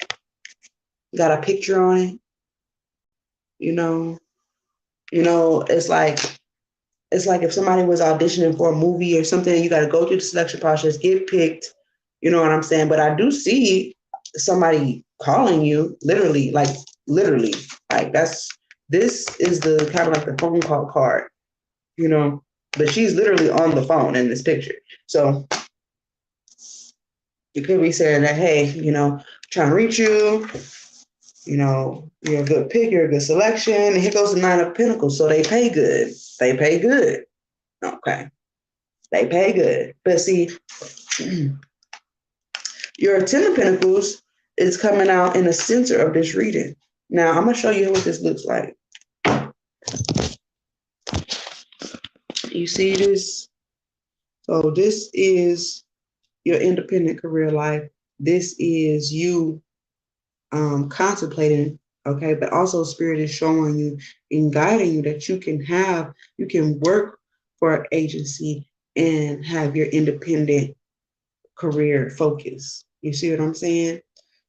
got a picture on it? It's like if somebody was auditioning for a movie or something, you got to go through the selection process, get picked. You know what I'm saying? But I do see somebody calling you, literally. Like this is the kind of like the phone call card, but she's literally on the phone in this picture. So you could be saying that, hey, trying to reach you, you're a good pick, you're a good selection. And here goes the 9 of Pentacles. So they pay good. They pay good. Okay. They pay good. But see, your 10 of Pentacles is coming out in the center of this reading. Now, I'm going to show you what this looks like. You see this? So this is your independent career life. This is you contemplating, okay? But also Spirit is showing you and guiding you that you can work for an agency and have your independent career focus. You see what I'm saying?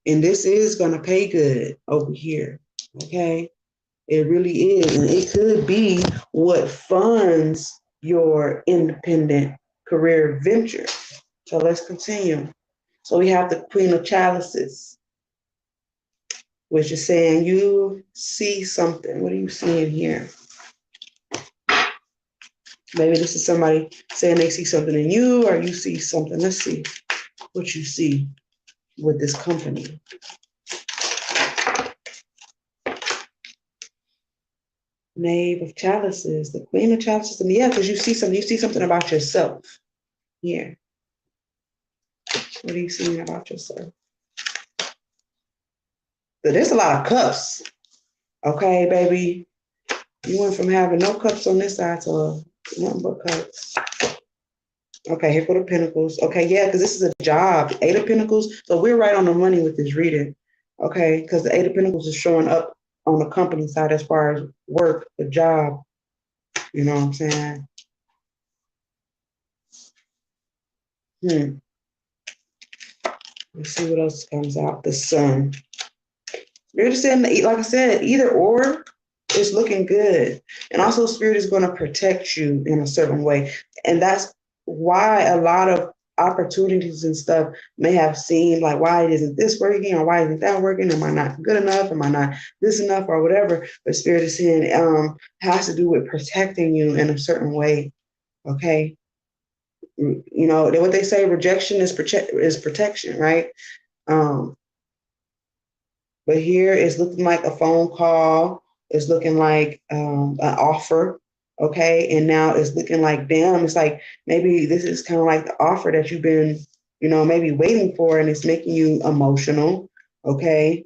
And this is going to pay good over here, okay? It really is. And it could be what funds your independent career venture. So let's continue. So we have the Queen of Chalices, which is saying you see something. What are you seeing here? Maybe this is somebody saying they see something in you, or you see something. Let's see what you see with this company. Knave of Chalices, the Queen of Chalices, and yeah, because you see something about yourself here. What are you seeing about yourself? So there's a lot of cups. Okay, baby. You went from having no cups on this side to nothing but cups. Okay, here go the Pentacles. Okay, yeah, because this is a job. 8 of Pentacles. So we're right on the money with this reading. Okay, because the 8 of Pentacles is showing up on the company side as far as work, the job. You know what I'm saying? Let's see what else comes out. The Sun. Spirit is saying, like I said, either or is looking good. And also Spirit is going to protect you in a certain way. And that's why a lot of opportunities and stuff may have seemed like, why isn't this working, or why isn't that working? Am I not good enough? Am I not this enough, or whatever? But Spirit is saying has to do with protecting you in a certain way. Okay. What they say, rejection is protection, right? But here it's looking like a phone call. It's looking like an offer. Okay. And now it's looking like, damn, it's like maybe this is kind of like the offer that you've been, maybe waiting for, and it's making you emotional. Okay.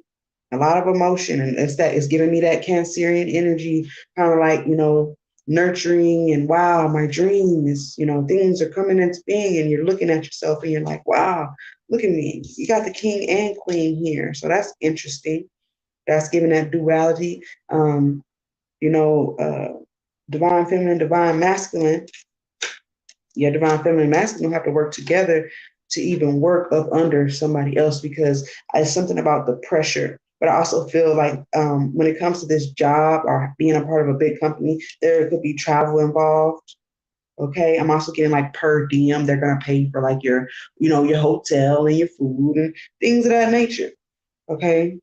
A lot of emotion. And it's giving me that Cancerian energy, kind of like, nurturing and wow, my dream is, things are coming into being, and you're looking at yourself and you're like, wow, look at me. You got the King and Queen here. So that's interesting. That's giving that duality. Divine feminine, divine masculine. Yeah, divine feminine, masculine have to work together to even work up under somebody else, because it's something about the pressure. But I also feel like when it comes to this job or being a part of a big company, there could be travel involved. Okay. I'm also getting like per diem. They're going to pay for like your, your hotel and your food and things of that nature. Okay.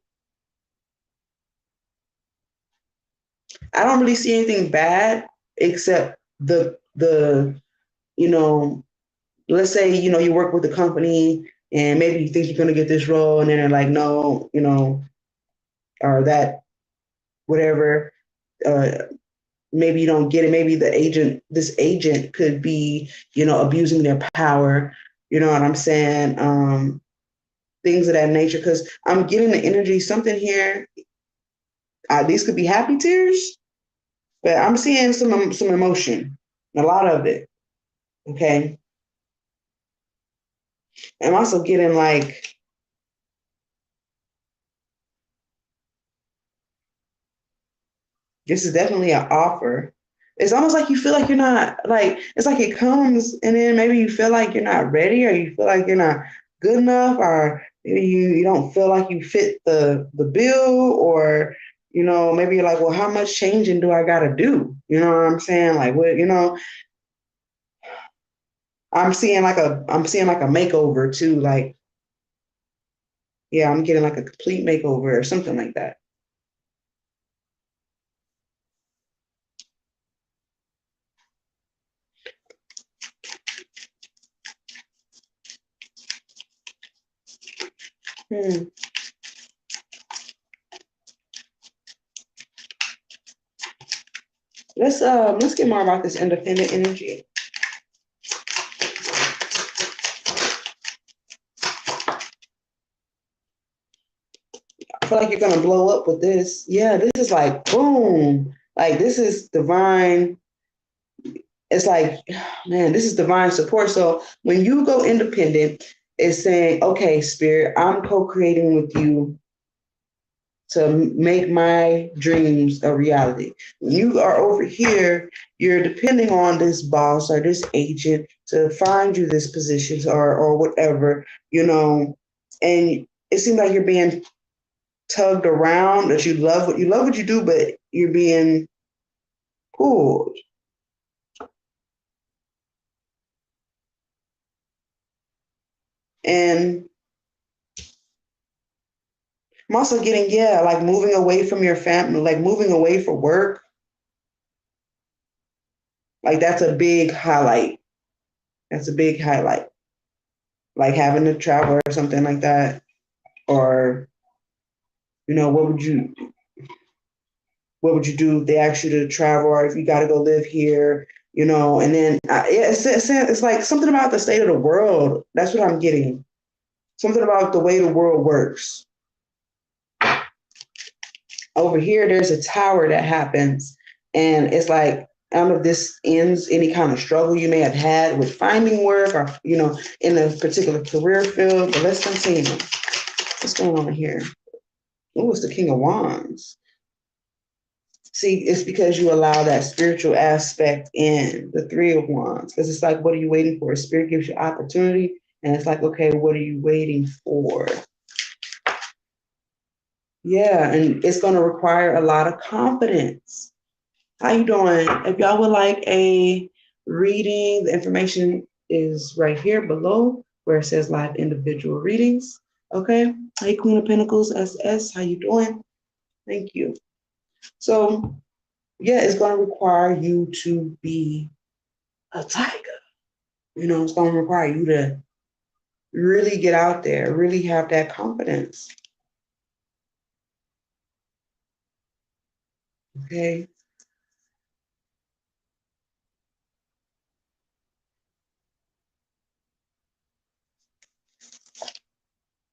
I don't really see anything bad except the, you know, let's say, you work with a company and maybe you think you're going to get this role and then they're like, no, or that, whatever, uh, maybe you don't get it. Maybe this agent could be, abusing their power. You know what I'm saying? Things of that nature. Because I'm getting the energy, something here. These could be happy tears, but I'm seeing some emotion, a lot of it. Okay. I'm also getting like, this is definitely an offer. It's almost like you feel like you're not like, it's like it comes and then maybe you feel like you're not ready or you feel like you're not good enough or maybe you don't feel like you fit the bill or, maybe you're like, well, how much changing do I got to do? You know what I'm saying? Like, what, I'm seeing like a makeover too. Like, yeah, I'm getting like a complete makeover or something like that. Hmm. Let's get more about this independent energy. I feel like you're gonna blow up with this. Yeah, this is like boom. Like this is divine. It's like, man, this is divine support. So when you go independent, it's saying, okay, spirit, I'm co-creating with you to make my dreams a reality. When you are over here, you're depending on this boss or this agent to find you this position or whatever, and it seems like you're being tugged around, that you love what you do, but you're being pulled. And I'm also getting, yeah, like moving away from your family, like moving away for work. Like that's a big highlight. That's a big highlight. Like having to travel or something like that. Or, what would you do if they asked you to travel or if you got to go live here, and then it's like something about the state of the world. That's what I'm getting. Something about the way the world works. Over here, there's a tower that happens, and it's like, I don't know if this ends any kind of struggle you may have had with finding work or, in a particular career field, but let's continue. What's going on here? Oh, it's the King of Wands. See, it's because you allow that spiritual aspect in the Three of Wands. Because it's like, what are you waiting for? Spirit gives you opportunity. And it's like, okay, what are you waiting for? Yeah, and it's going to require a lot of confidence. How you doing? If y'all would like a reading, the information is right here below where it says live individual readings. Okay. Hey, Queen of Pentacles, SS, how you doing? Thank you. So, yeah, it's going to require you to be a tiger. It's going to require you to really get out there, really have that confidence. Okay.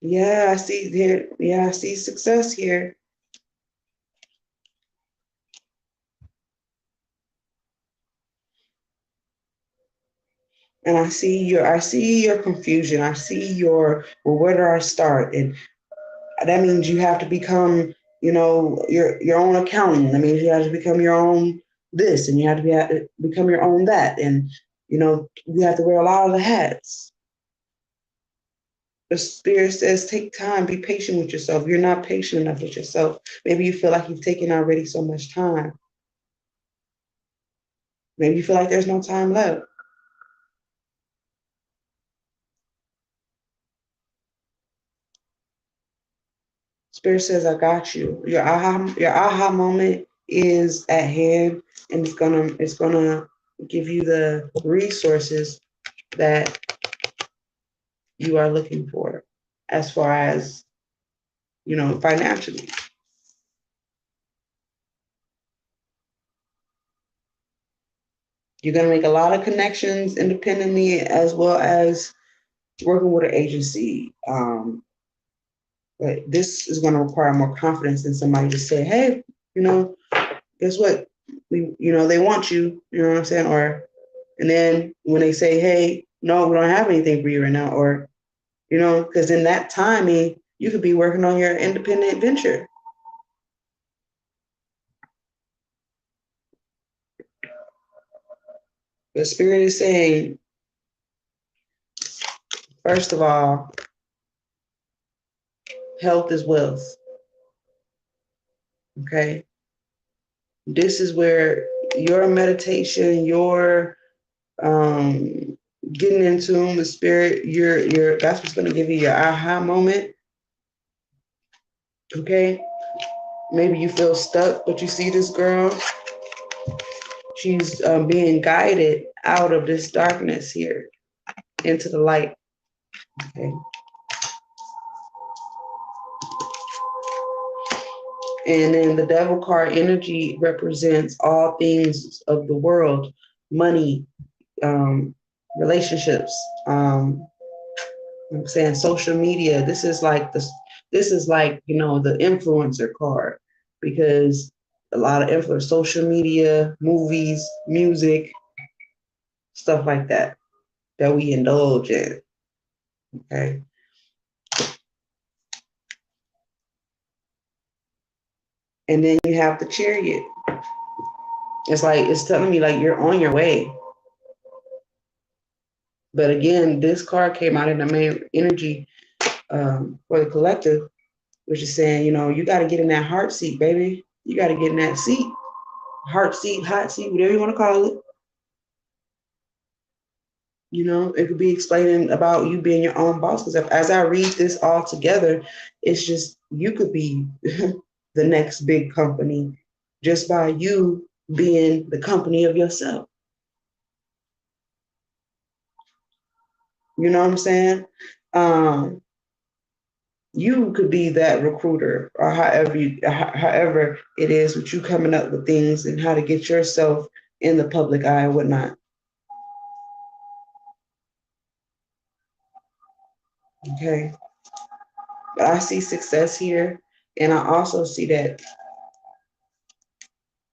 Yeah, I see here. Yeah, I see success here. And I see your confusion. I see well, where do I start? And that means you have to become, your own accountant. That means you have to become your own this, and you have to become your own that. And, you have to wear a lot of the hats. The spirit says, take time, be patient with yourself. You're not patient enough with yourself. Maybe you feel like you've taken already so much time. Maybe you feel like there's no time left. Spirit says, I got you. Your aha moment is at hand, and it's gonna give you the resources that you are looking for as far as, financially. You're going to make a lot of connections independently as well as working with an agency. But this is going to require more confidence than somebody to say, hey, guess what? They want you, you know what I'm saying? And then when they say, hey, no, we don't have anything for you right now, or, because in that timing, you could be working on your independent venture. The spirit is saying, first of all, health is wealth. Okay. This is where your meditation, your getting in tune with spirit, your that's what's going to give you your aha moment. Okay. Maybe you feel stuck, but you see this girl. She's being guided out of this darkness here into the light. Okay. And then the devil card energy represents all things of the world, money, relationships, I'm saying social media. This is like the influencer card, because a lot of influence, social media, movies, music, stuff like that we indulge in. Okay. And then you have the Chariot. It's telling me like you're on your way. But again, this card came out in the main energy for the collective, which is saying, you got to get in that heart seat, baby. You got to get in that seat, heart seat, hot seat, whatever you want to call it. It could be explaining about you being your own boss. Because as I read this all together, it's just you could be the next big company just by you being the company of yourself. You know what I'm saying? You could be that recruiter, or however it is with you coming up with things and how to get yourself in the public eye and whatnot. Okay. But I see success here. And I also see that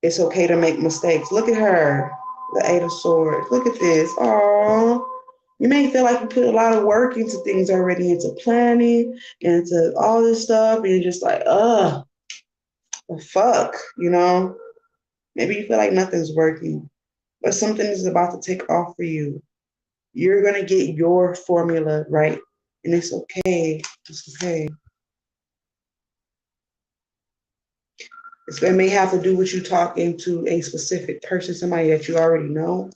it's okay to make mistakes. Look at her, the Eight of Swords. Look at this. Oh, you may feel like you put a lot of work into things already, into planning, into all this stuff, and you're just like, the fuck, Maybe you feel like nothing's working, but something is about to take off for you. You're gonna get your formula right, and it's okay. It's okay. It may have to do with you talking to a specific person, somebody that you already know.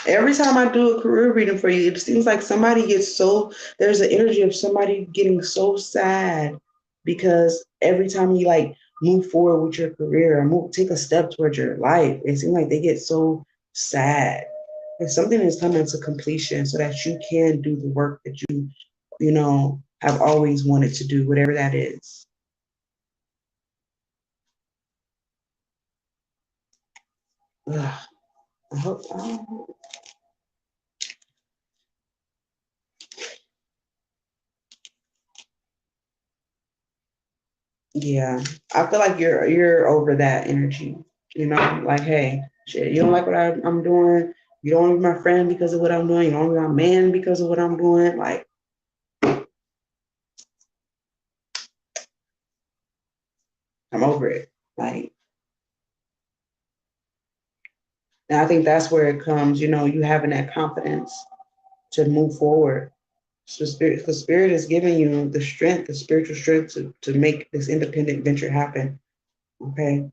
Every time I do a career reading for you, it seems like there's an energy of somebody getting so sad because every time you move forward with your career or take a step towards your life, it seems like they get so sad. And something is coming to completion so that you can do the work that you have always wanted to do, whatever that is. Ugh, I hope. Yeah, I feel like you're over that energy. Like, hey, shit, you don't like what I'm doing. You don't want to be my friend because of what I'm doing. You don't want to be my man because of what I'm doing. Like, I'm over it. Like, and I think that's where it comes, you know, you having that confidence to move forward. So spirit is giving you the strength, the spiritual strength to make this independent venture happen. Okay.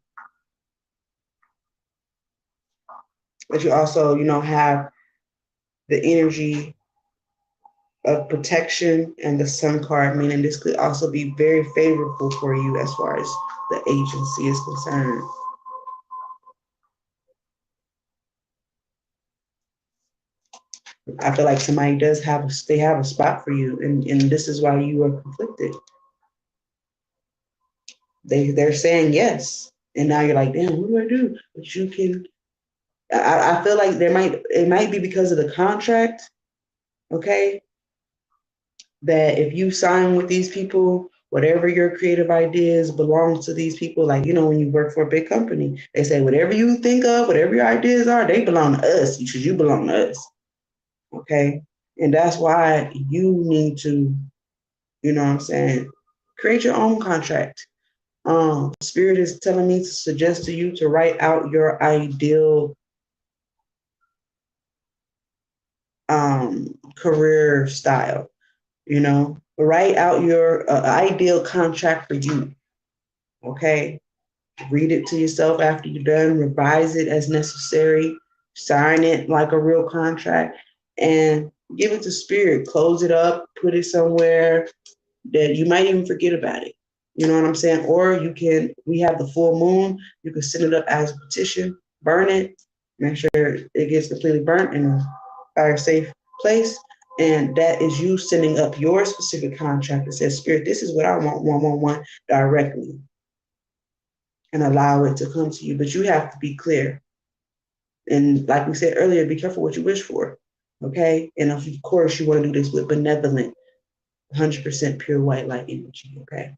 But you also, you know, have the energy of protection and the sun card, meaning this could also be very favorable for you as far as the agency is concerned. I feel like somebody does have they have a spot for you, and this is why you are conflicted. They're saying yes, and now you're like, damn, what do I do? But you can. I feel like it might be because of the contract, okay? That if you sign with these people, whatever your creative ideas belongs to these people. Like, you know, when you work for a big company, they say whatever you think of, whatever your ideas are, they belong to us because you belong to us, okay? And that's why you need to, you know what I'm saying, create your own contract. Spirit is telling me to suggest to you to write out your ideal career style, you know, write out your ideal contract for you. Okay. Read it to yourself after you're done, revise it as necessary, sign it like a real contract, and give it to spirit. Close it up, put it somewhere that you might even forget about it. You know what I'm saying? Or we have the full moon, you can send it up as a petition, burn it, make sure it gets completely burnt in a fire safe place. And that is you sending up your specific contract that says, Spirit, this is what I want, 111 directly, and allow it to come to you. But you have to be clear. And like we said earlier, be careful what you wish for. Okay. And of course, you want to do this with benevolent, 100% pure white light energy. Okay.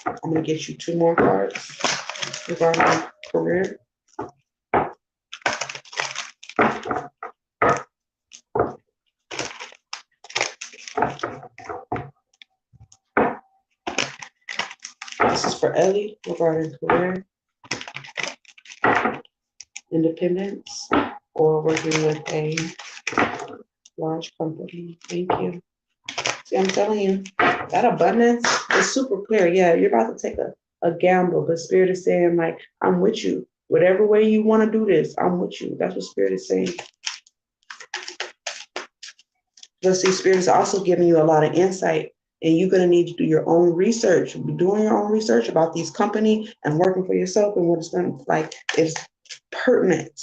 I'm going to get you 2 more cards regarding career. This is for Alee regarding career, independence, or working with a large company. Thank you. See, I'm telling you, that abundance is super clear. Yeah, you're about to take a gamble, but Spirit is saying, like, I'm with you. Whatever way you want to do this, I'm with you. That's what Spirit is saying. But see, Spirit is also giving you a lot of insight, and you're going to need to do your own research. Doing your own research about these companies and working for yourself and what it's going to like is pertinent,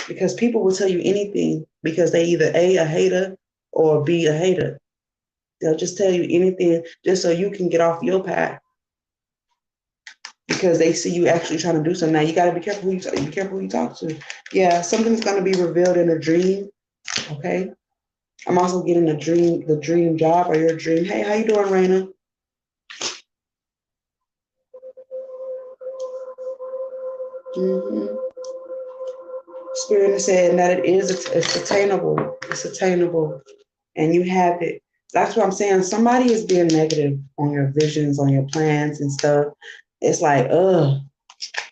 because people will tell you anything because they either a hater or B, a hater. They'll just tell you anything just so you can get off your path, because they see you actually trying to do something. Now you got to be careful who you talk to. Yeah, something's going to be revealed in a dream. Okay. I'm also getting the dream job or your dream. Hey, how you doing, Raina? Mm-hmm. Spirit is saying that it's attainable. It's attainable, and you have it. That's what I'm saying. Somebody is being negative on your visions, on your plans and stuff. It's like, ugh.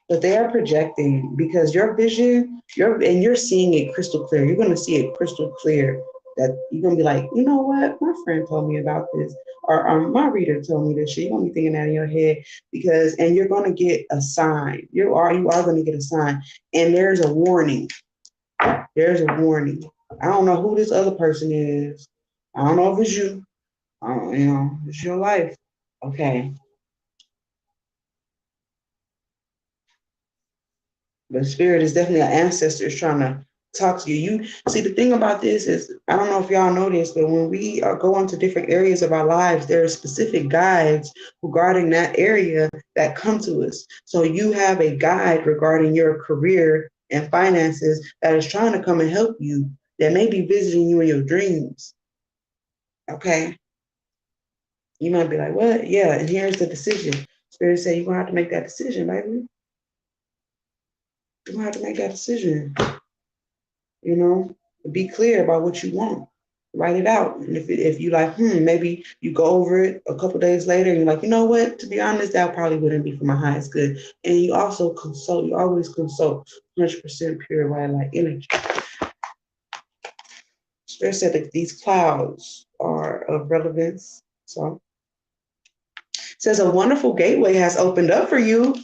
But they are projecting, because your vision, you're seeing it crystal clear. You're going to see it crystal clear, that you're going to be like, you know what? My friend told me about this, or my reader told me this shit. You're going to be thinking that in your head, and you're going to get a sign. You are going to get a sign. And there's a warning. There's a warning. I don't know who this other person is. I don't know if it's you. I don't, it's your life. Okay. But spirit is definitely an ancestor is trying to talk to you. You see, the thing about this is, I don't know if y'all know this, but when we go into different areas of our lives, there are specific guides regarding that area that come to us. So you have a guide regarding your career and finances that is trying to come and help you, that may be visiting you in your dreams. Okay. You might be like, what? Yeah, and here's the decision. Spirit say you're going to have to make that decision, baby. You're going to have to make that decision. You know? Be clear about what you want. Write it out. And if you like, maybe you go over it a couple days later and you're like, you know what, to be honest, that probably wouldn't be for my highest good. And you also consult, you always consult 100% pure white light energy. Spirit said that these clouds are of relevance. So it says a wonderful gateway has opened up for you.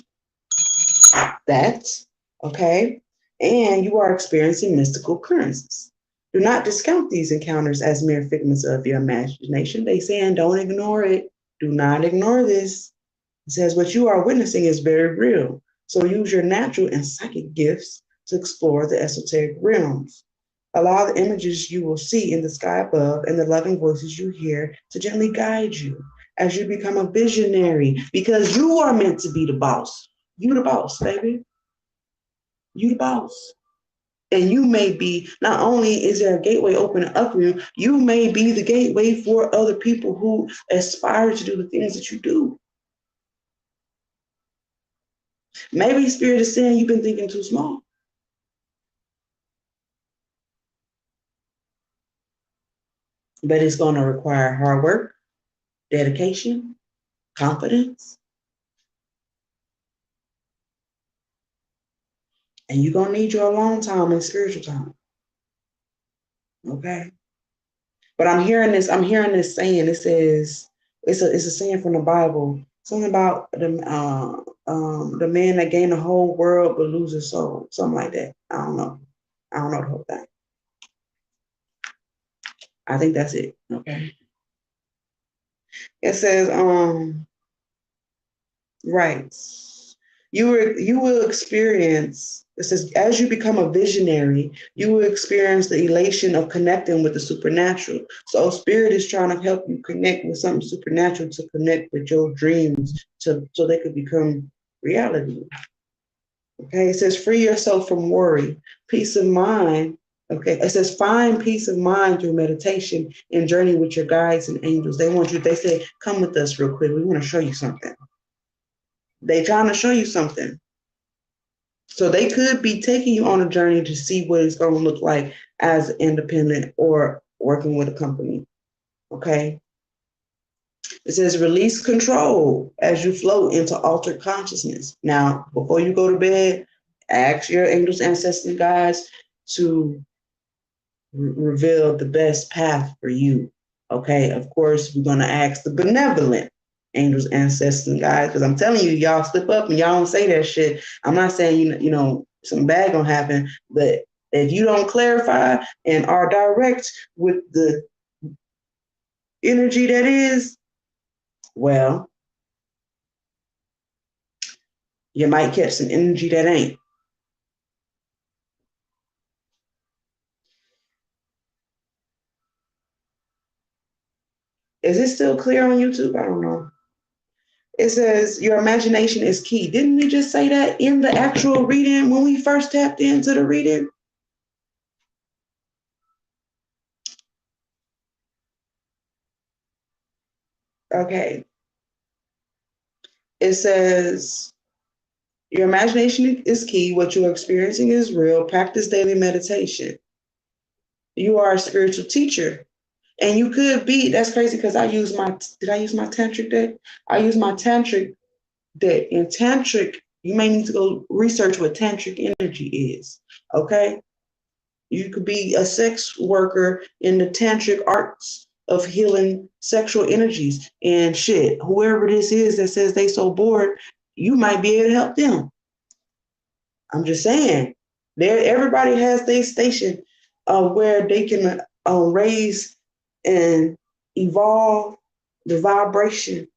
That's okay. And you are experiencing mystical occurrences. Do not discount these encounters as mere figments of your imagination. They say, and don't ignore it. Do not ignore this. It says what you are witnessing is very real. So use your natural and psychic gifts to explore the esoteric realms. Allow the images you will see in the sky above and the loving voices you hear to gently guide you as you become a visionary, because you are meant to be the boss. You the boss, baby. You the boss. And you may be, not only is there a gateway opening up for you, you may be the gateway for other people who aspire to do the things that you do. Maybe Spirit is saying you've been thinking too small. But it's going to require hard work, dedication, confidence. And you're going to need your alone time and spiritual time. Okay? But I'm hearing this saying, it says, it's a saying from the Bible, something about the man that gained the whole world but lose his soul, something like that. I don't know the whole thing. I think that's it. Okay. It says, right. You will experience, it says, as you become a visionary, you will experience the elation of connecting with the supernatural. So Spirit is trying to help you connect with something supernatural, to connect with your dreams so they could become reality. Okay, it says free yourself from worry, peace of mind. Okay, it says find peace of mind through meditation and journey with your guides and angels. They say, come with us real quick. We want to show you something. They trying to show you something. So they could be taking you on a journey to see what it's going to look like as independent or working with a company. Okay. It says release control as you float into altered consciousness. Now, before you go to bed, ask your angels, ancestors, guides to reveal the best path for you. Okay. Of course, we're going to ask the benevolent angels, ancestors, and guides, because I'm telling you, y'all slip up and y'all don't say that shit. I'm not saying, you know, some bad gonna happen, but if you don't clarify and are direct with the energy that is, well, you might catch some energy that ain't. Is it still clear on YouTube? I don't know. It says your imagination is key. Didn't we just say that in the actual reading when we first tapped into the reading? Okay. It says your imagination is key. What you're experiencing is real. Practice daily meditation. You are a spiritual teacher. And you could be, that's crazy because did I use my tantric deck? I use my tantric deck. In tantric, you may need to go research what tantric energy is. Okay? You could be a sex worker in the tantric arts of healing sexual energies. And shit, whoever this is that says they so bored, you might be able to help them. I'm just saying, everybody has their station where they can raise and evolve the vibration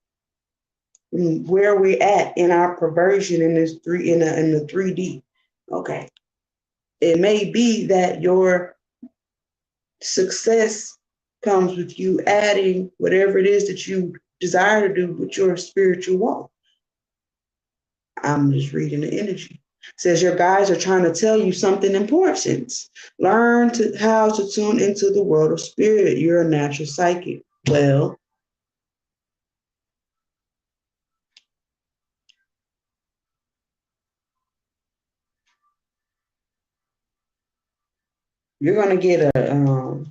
where we're at in our perversion in this in the 3D. Okay. It may be that your success comes with you adding whatever it is that you desire to do with your spiritual walk. I'm just reading the energy. It says your guides are trying to tell you something important. Learn how to tune into the world of spirit. You're a natural psychic. Well, You're gonna get a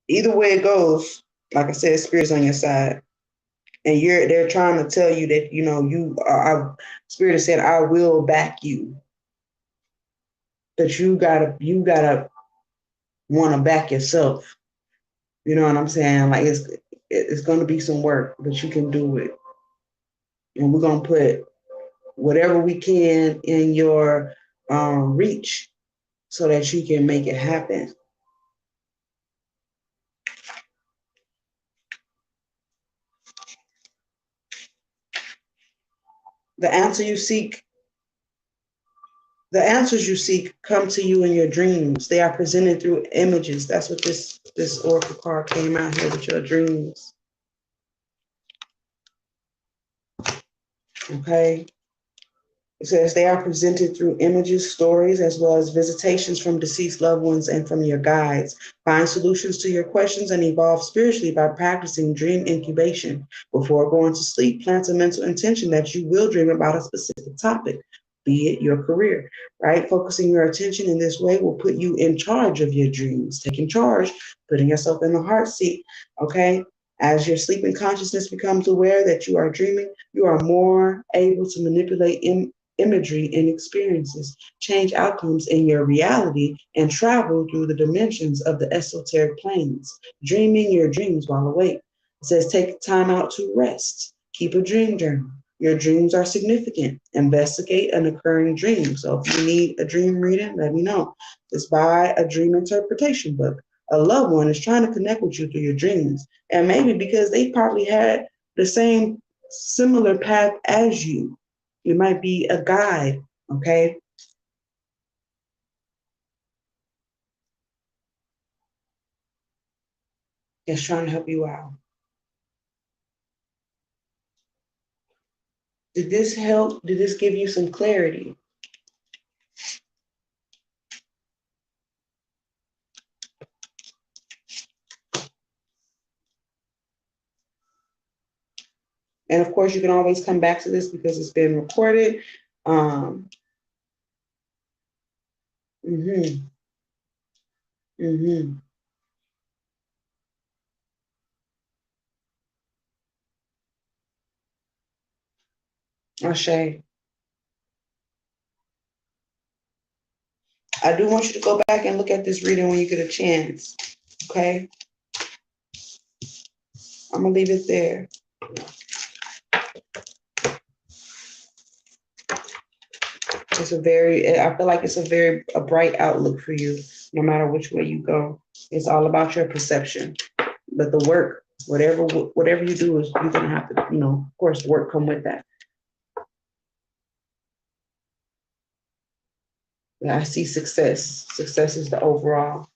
either way it goes. Like I said, spirit's on your side, and they're trying to tell you that you are. Spirit has said, "I will back you." But you gotta want to back yourself. You know what I'm saying? Like it's gonna be some work, but you can do it, and we're gonna put whatever we can in your reach so that you can make it happen. The answer you seek, the answers you seek come to you in your dreams. They are presented through images. That's what this oracle card came out here with, your dreams. Okay. It says they are presented through images, stories, as well as visitations from deceased loved ones and from your guides. Find solutions to your questions and evolve spiritually by practicing dream incubation. Before going to sleep, plant a mental intention that you will dream about a specific topic, be it your career, right? Focusing your attention in this way will put you in charge of your dreams, taking charge, putting yourself in the heart seat, okay? As your sleeping consciousness becomes aware that you are dreaming, you are more able to manipulate imagery and experiences, change outcomes in your reality, and travel through the dimensions of the esoteric planes, dreaming your dreams while awake. It says take time out to rest. Keep a dream journal. Your dreams are significant. Investigate an occurring dream. So if you need a dream reading, let me know. Just buy a dream interpretation book. A loved one is trying to connect with you through your dreams. And maybe because they probably had the same similar path as you. You might be a guide, okay? That's trying to help you out. Did this help? Did this give you some clarity? And of course, you can always come back to this because it's been recorded. Um, mm-hmm, mm-hmm. Ashay. I do want you to go back and look at this reading when you get a chance. Okay? I'm gonna leave it there. I feel like it's a bright outlook for you, no matter which way you go. It's all about your perception. But the work, whatever you do, is you're gonna have to, of course, work come with that. I see success. Success is the overall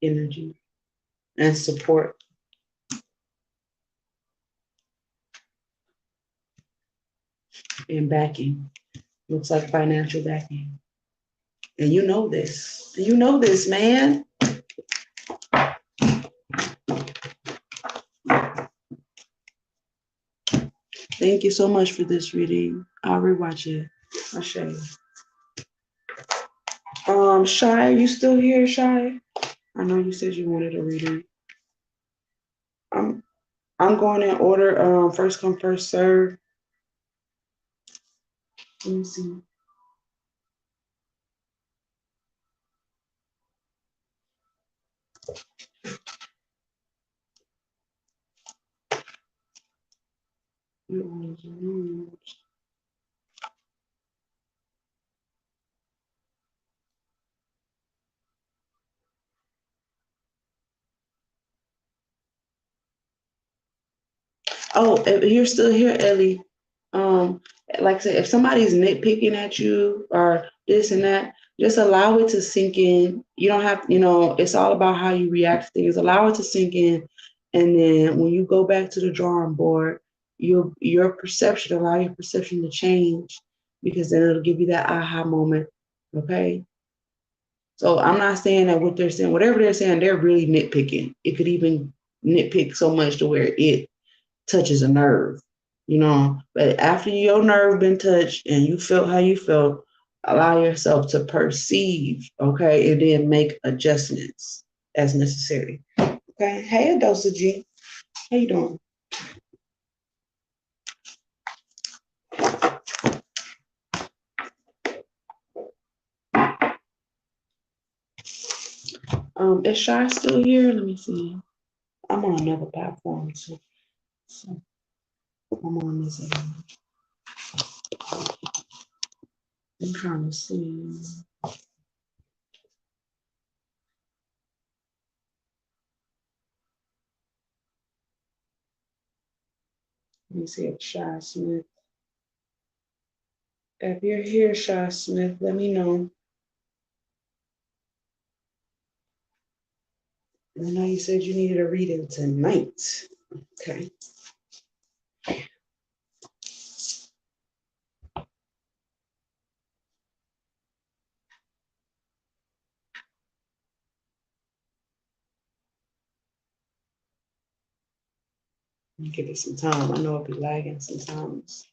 energy and support and backing. Looks like financial backing. And you know this. You know this, man. Thank you so much for this reading. I'll rewatch it. I'll show you. Shy, are you still here, Shy? I know you said you wanted a reading. I'm going in order, first come, first serve. Let me see. Oh, if you're still here, Ellie. Like I said, if somebody's nitpicking at you or this and that, just allow it to sink in. You don't have, it's all about how you react to things. Allow it to sink in. And then when you go back to the drawing board, allow your perception to change, because then it'll give you that aha moment. Okay. So I'm not saying that what they're saying, whatever they're saying, they're really nitpicking. It could even nitpick so much to where it touches a nerve, But after your nerve been touched and you felt how you felt, Allow yourself to perceive, okay, and then make adjustments as necessary. Okay. Hey, Adosa G. How you doing? Is Shy still here? Let me see. I'm on another platform too. So I'm on this. I'm trying to see. Let me see if Shy Smith. If you're here, Shy Smith, let me know. I know you said you needed a reading tonight. Okay. Give it some time. I know it'll be lagging sometimes.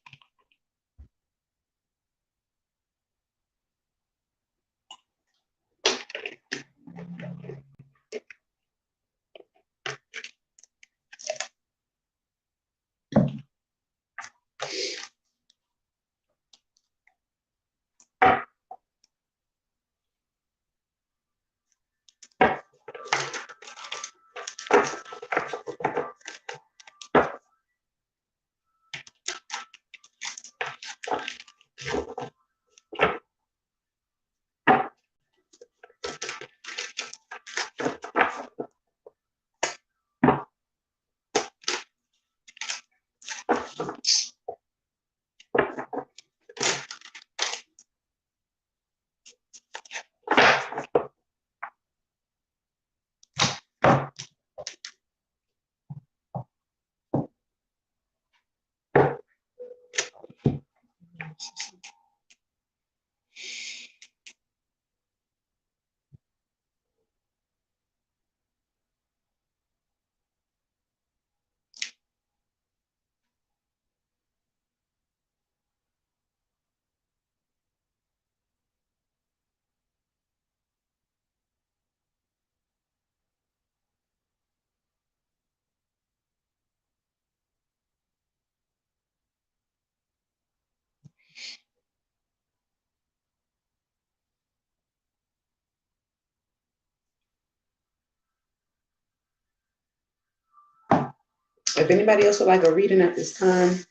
If anybody else would like a reading at this time,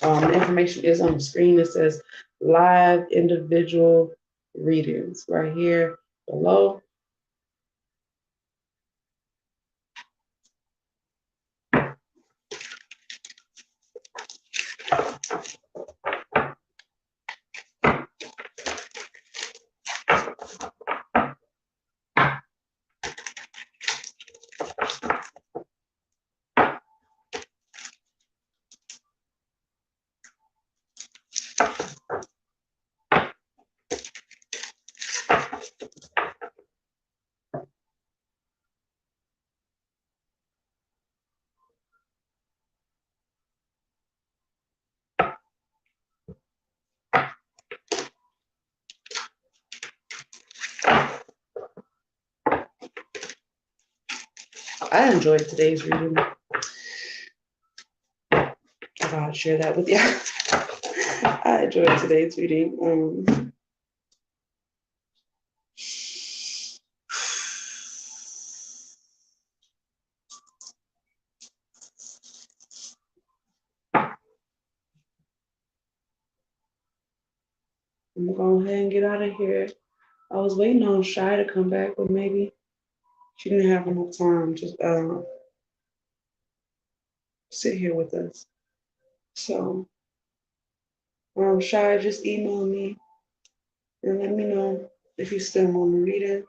the information is on the screen. It says live individual readings right here below. I enjoyed today's reading. I thought I'd share that with you. I enjoyed today's reading. I'm gonna go ahead and get out of here. I was waiting on Shy to come back, but maybe she didn't have enough time to sit here with us. So, Shy, just email me and let me know if you still want to read it,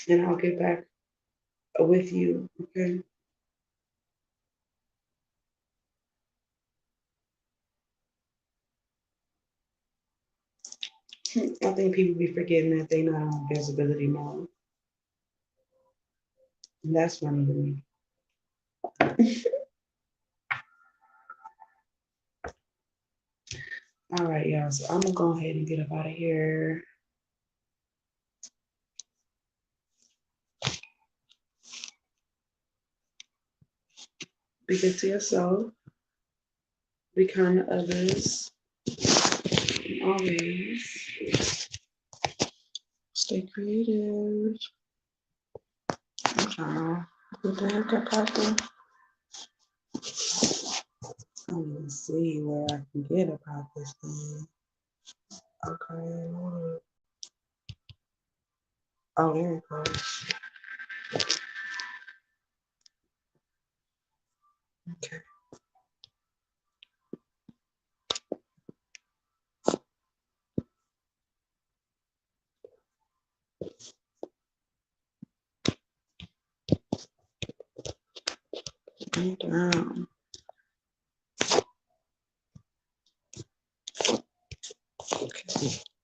and I'll get back with you. Okay. I think people be forgetting that they not on visibility mode. And that's funny to me. All right, y'all. So I'm gonna go ahead and get up out of here. Be good to yourself. Be kind to others. Always stay creative. I'm trying to put the haircut pocket. I don't even see where I can get about this thing. Okay. Oh, there it goes. Okay. Down.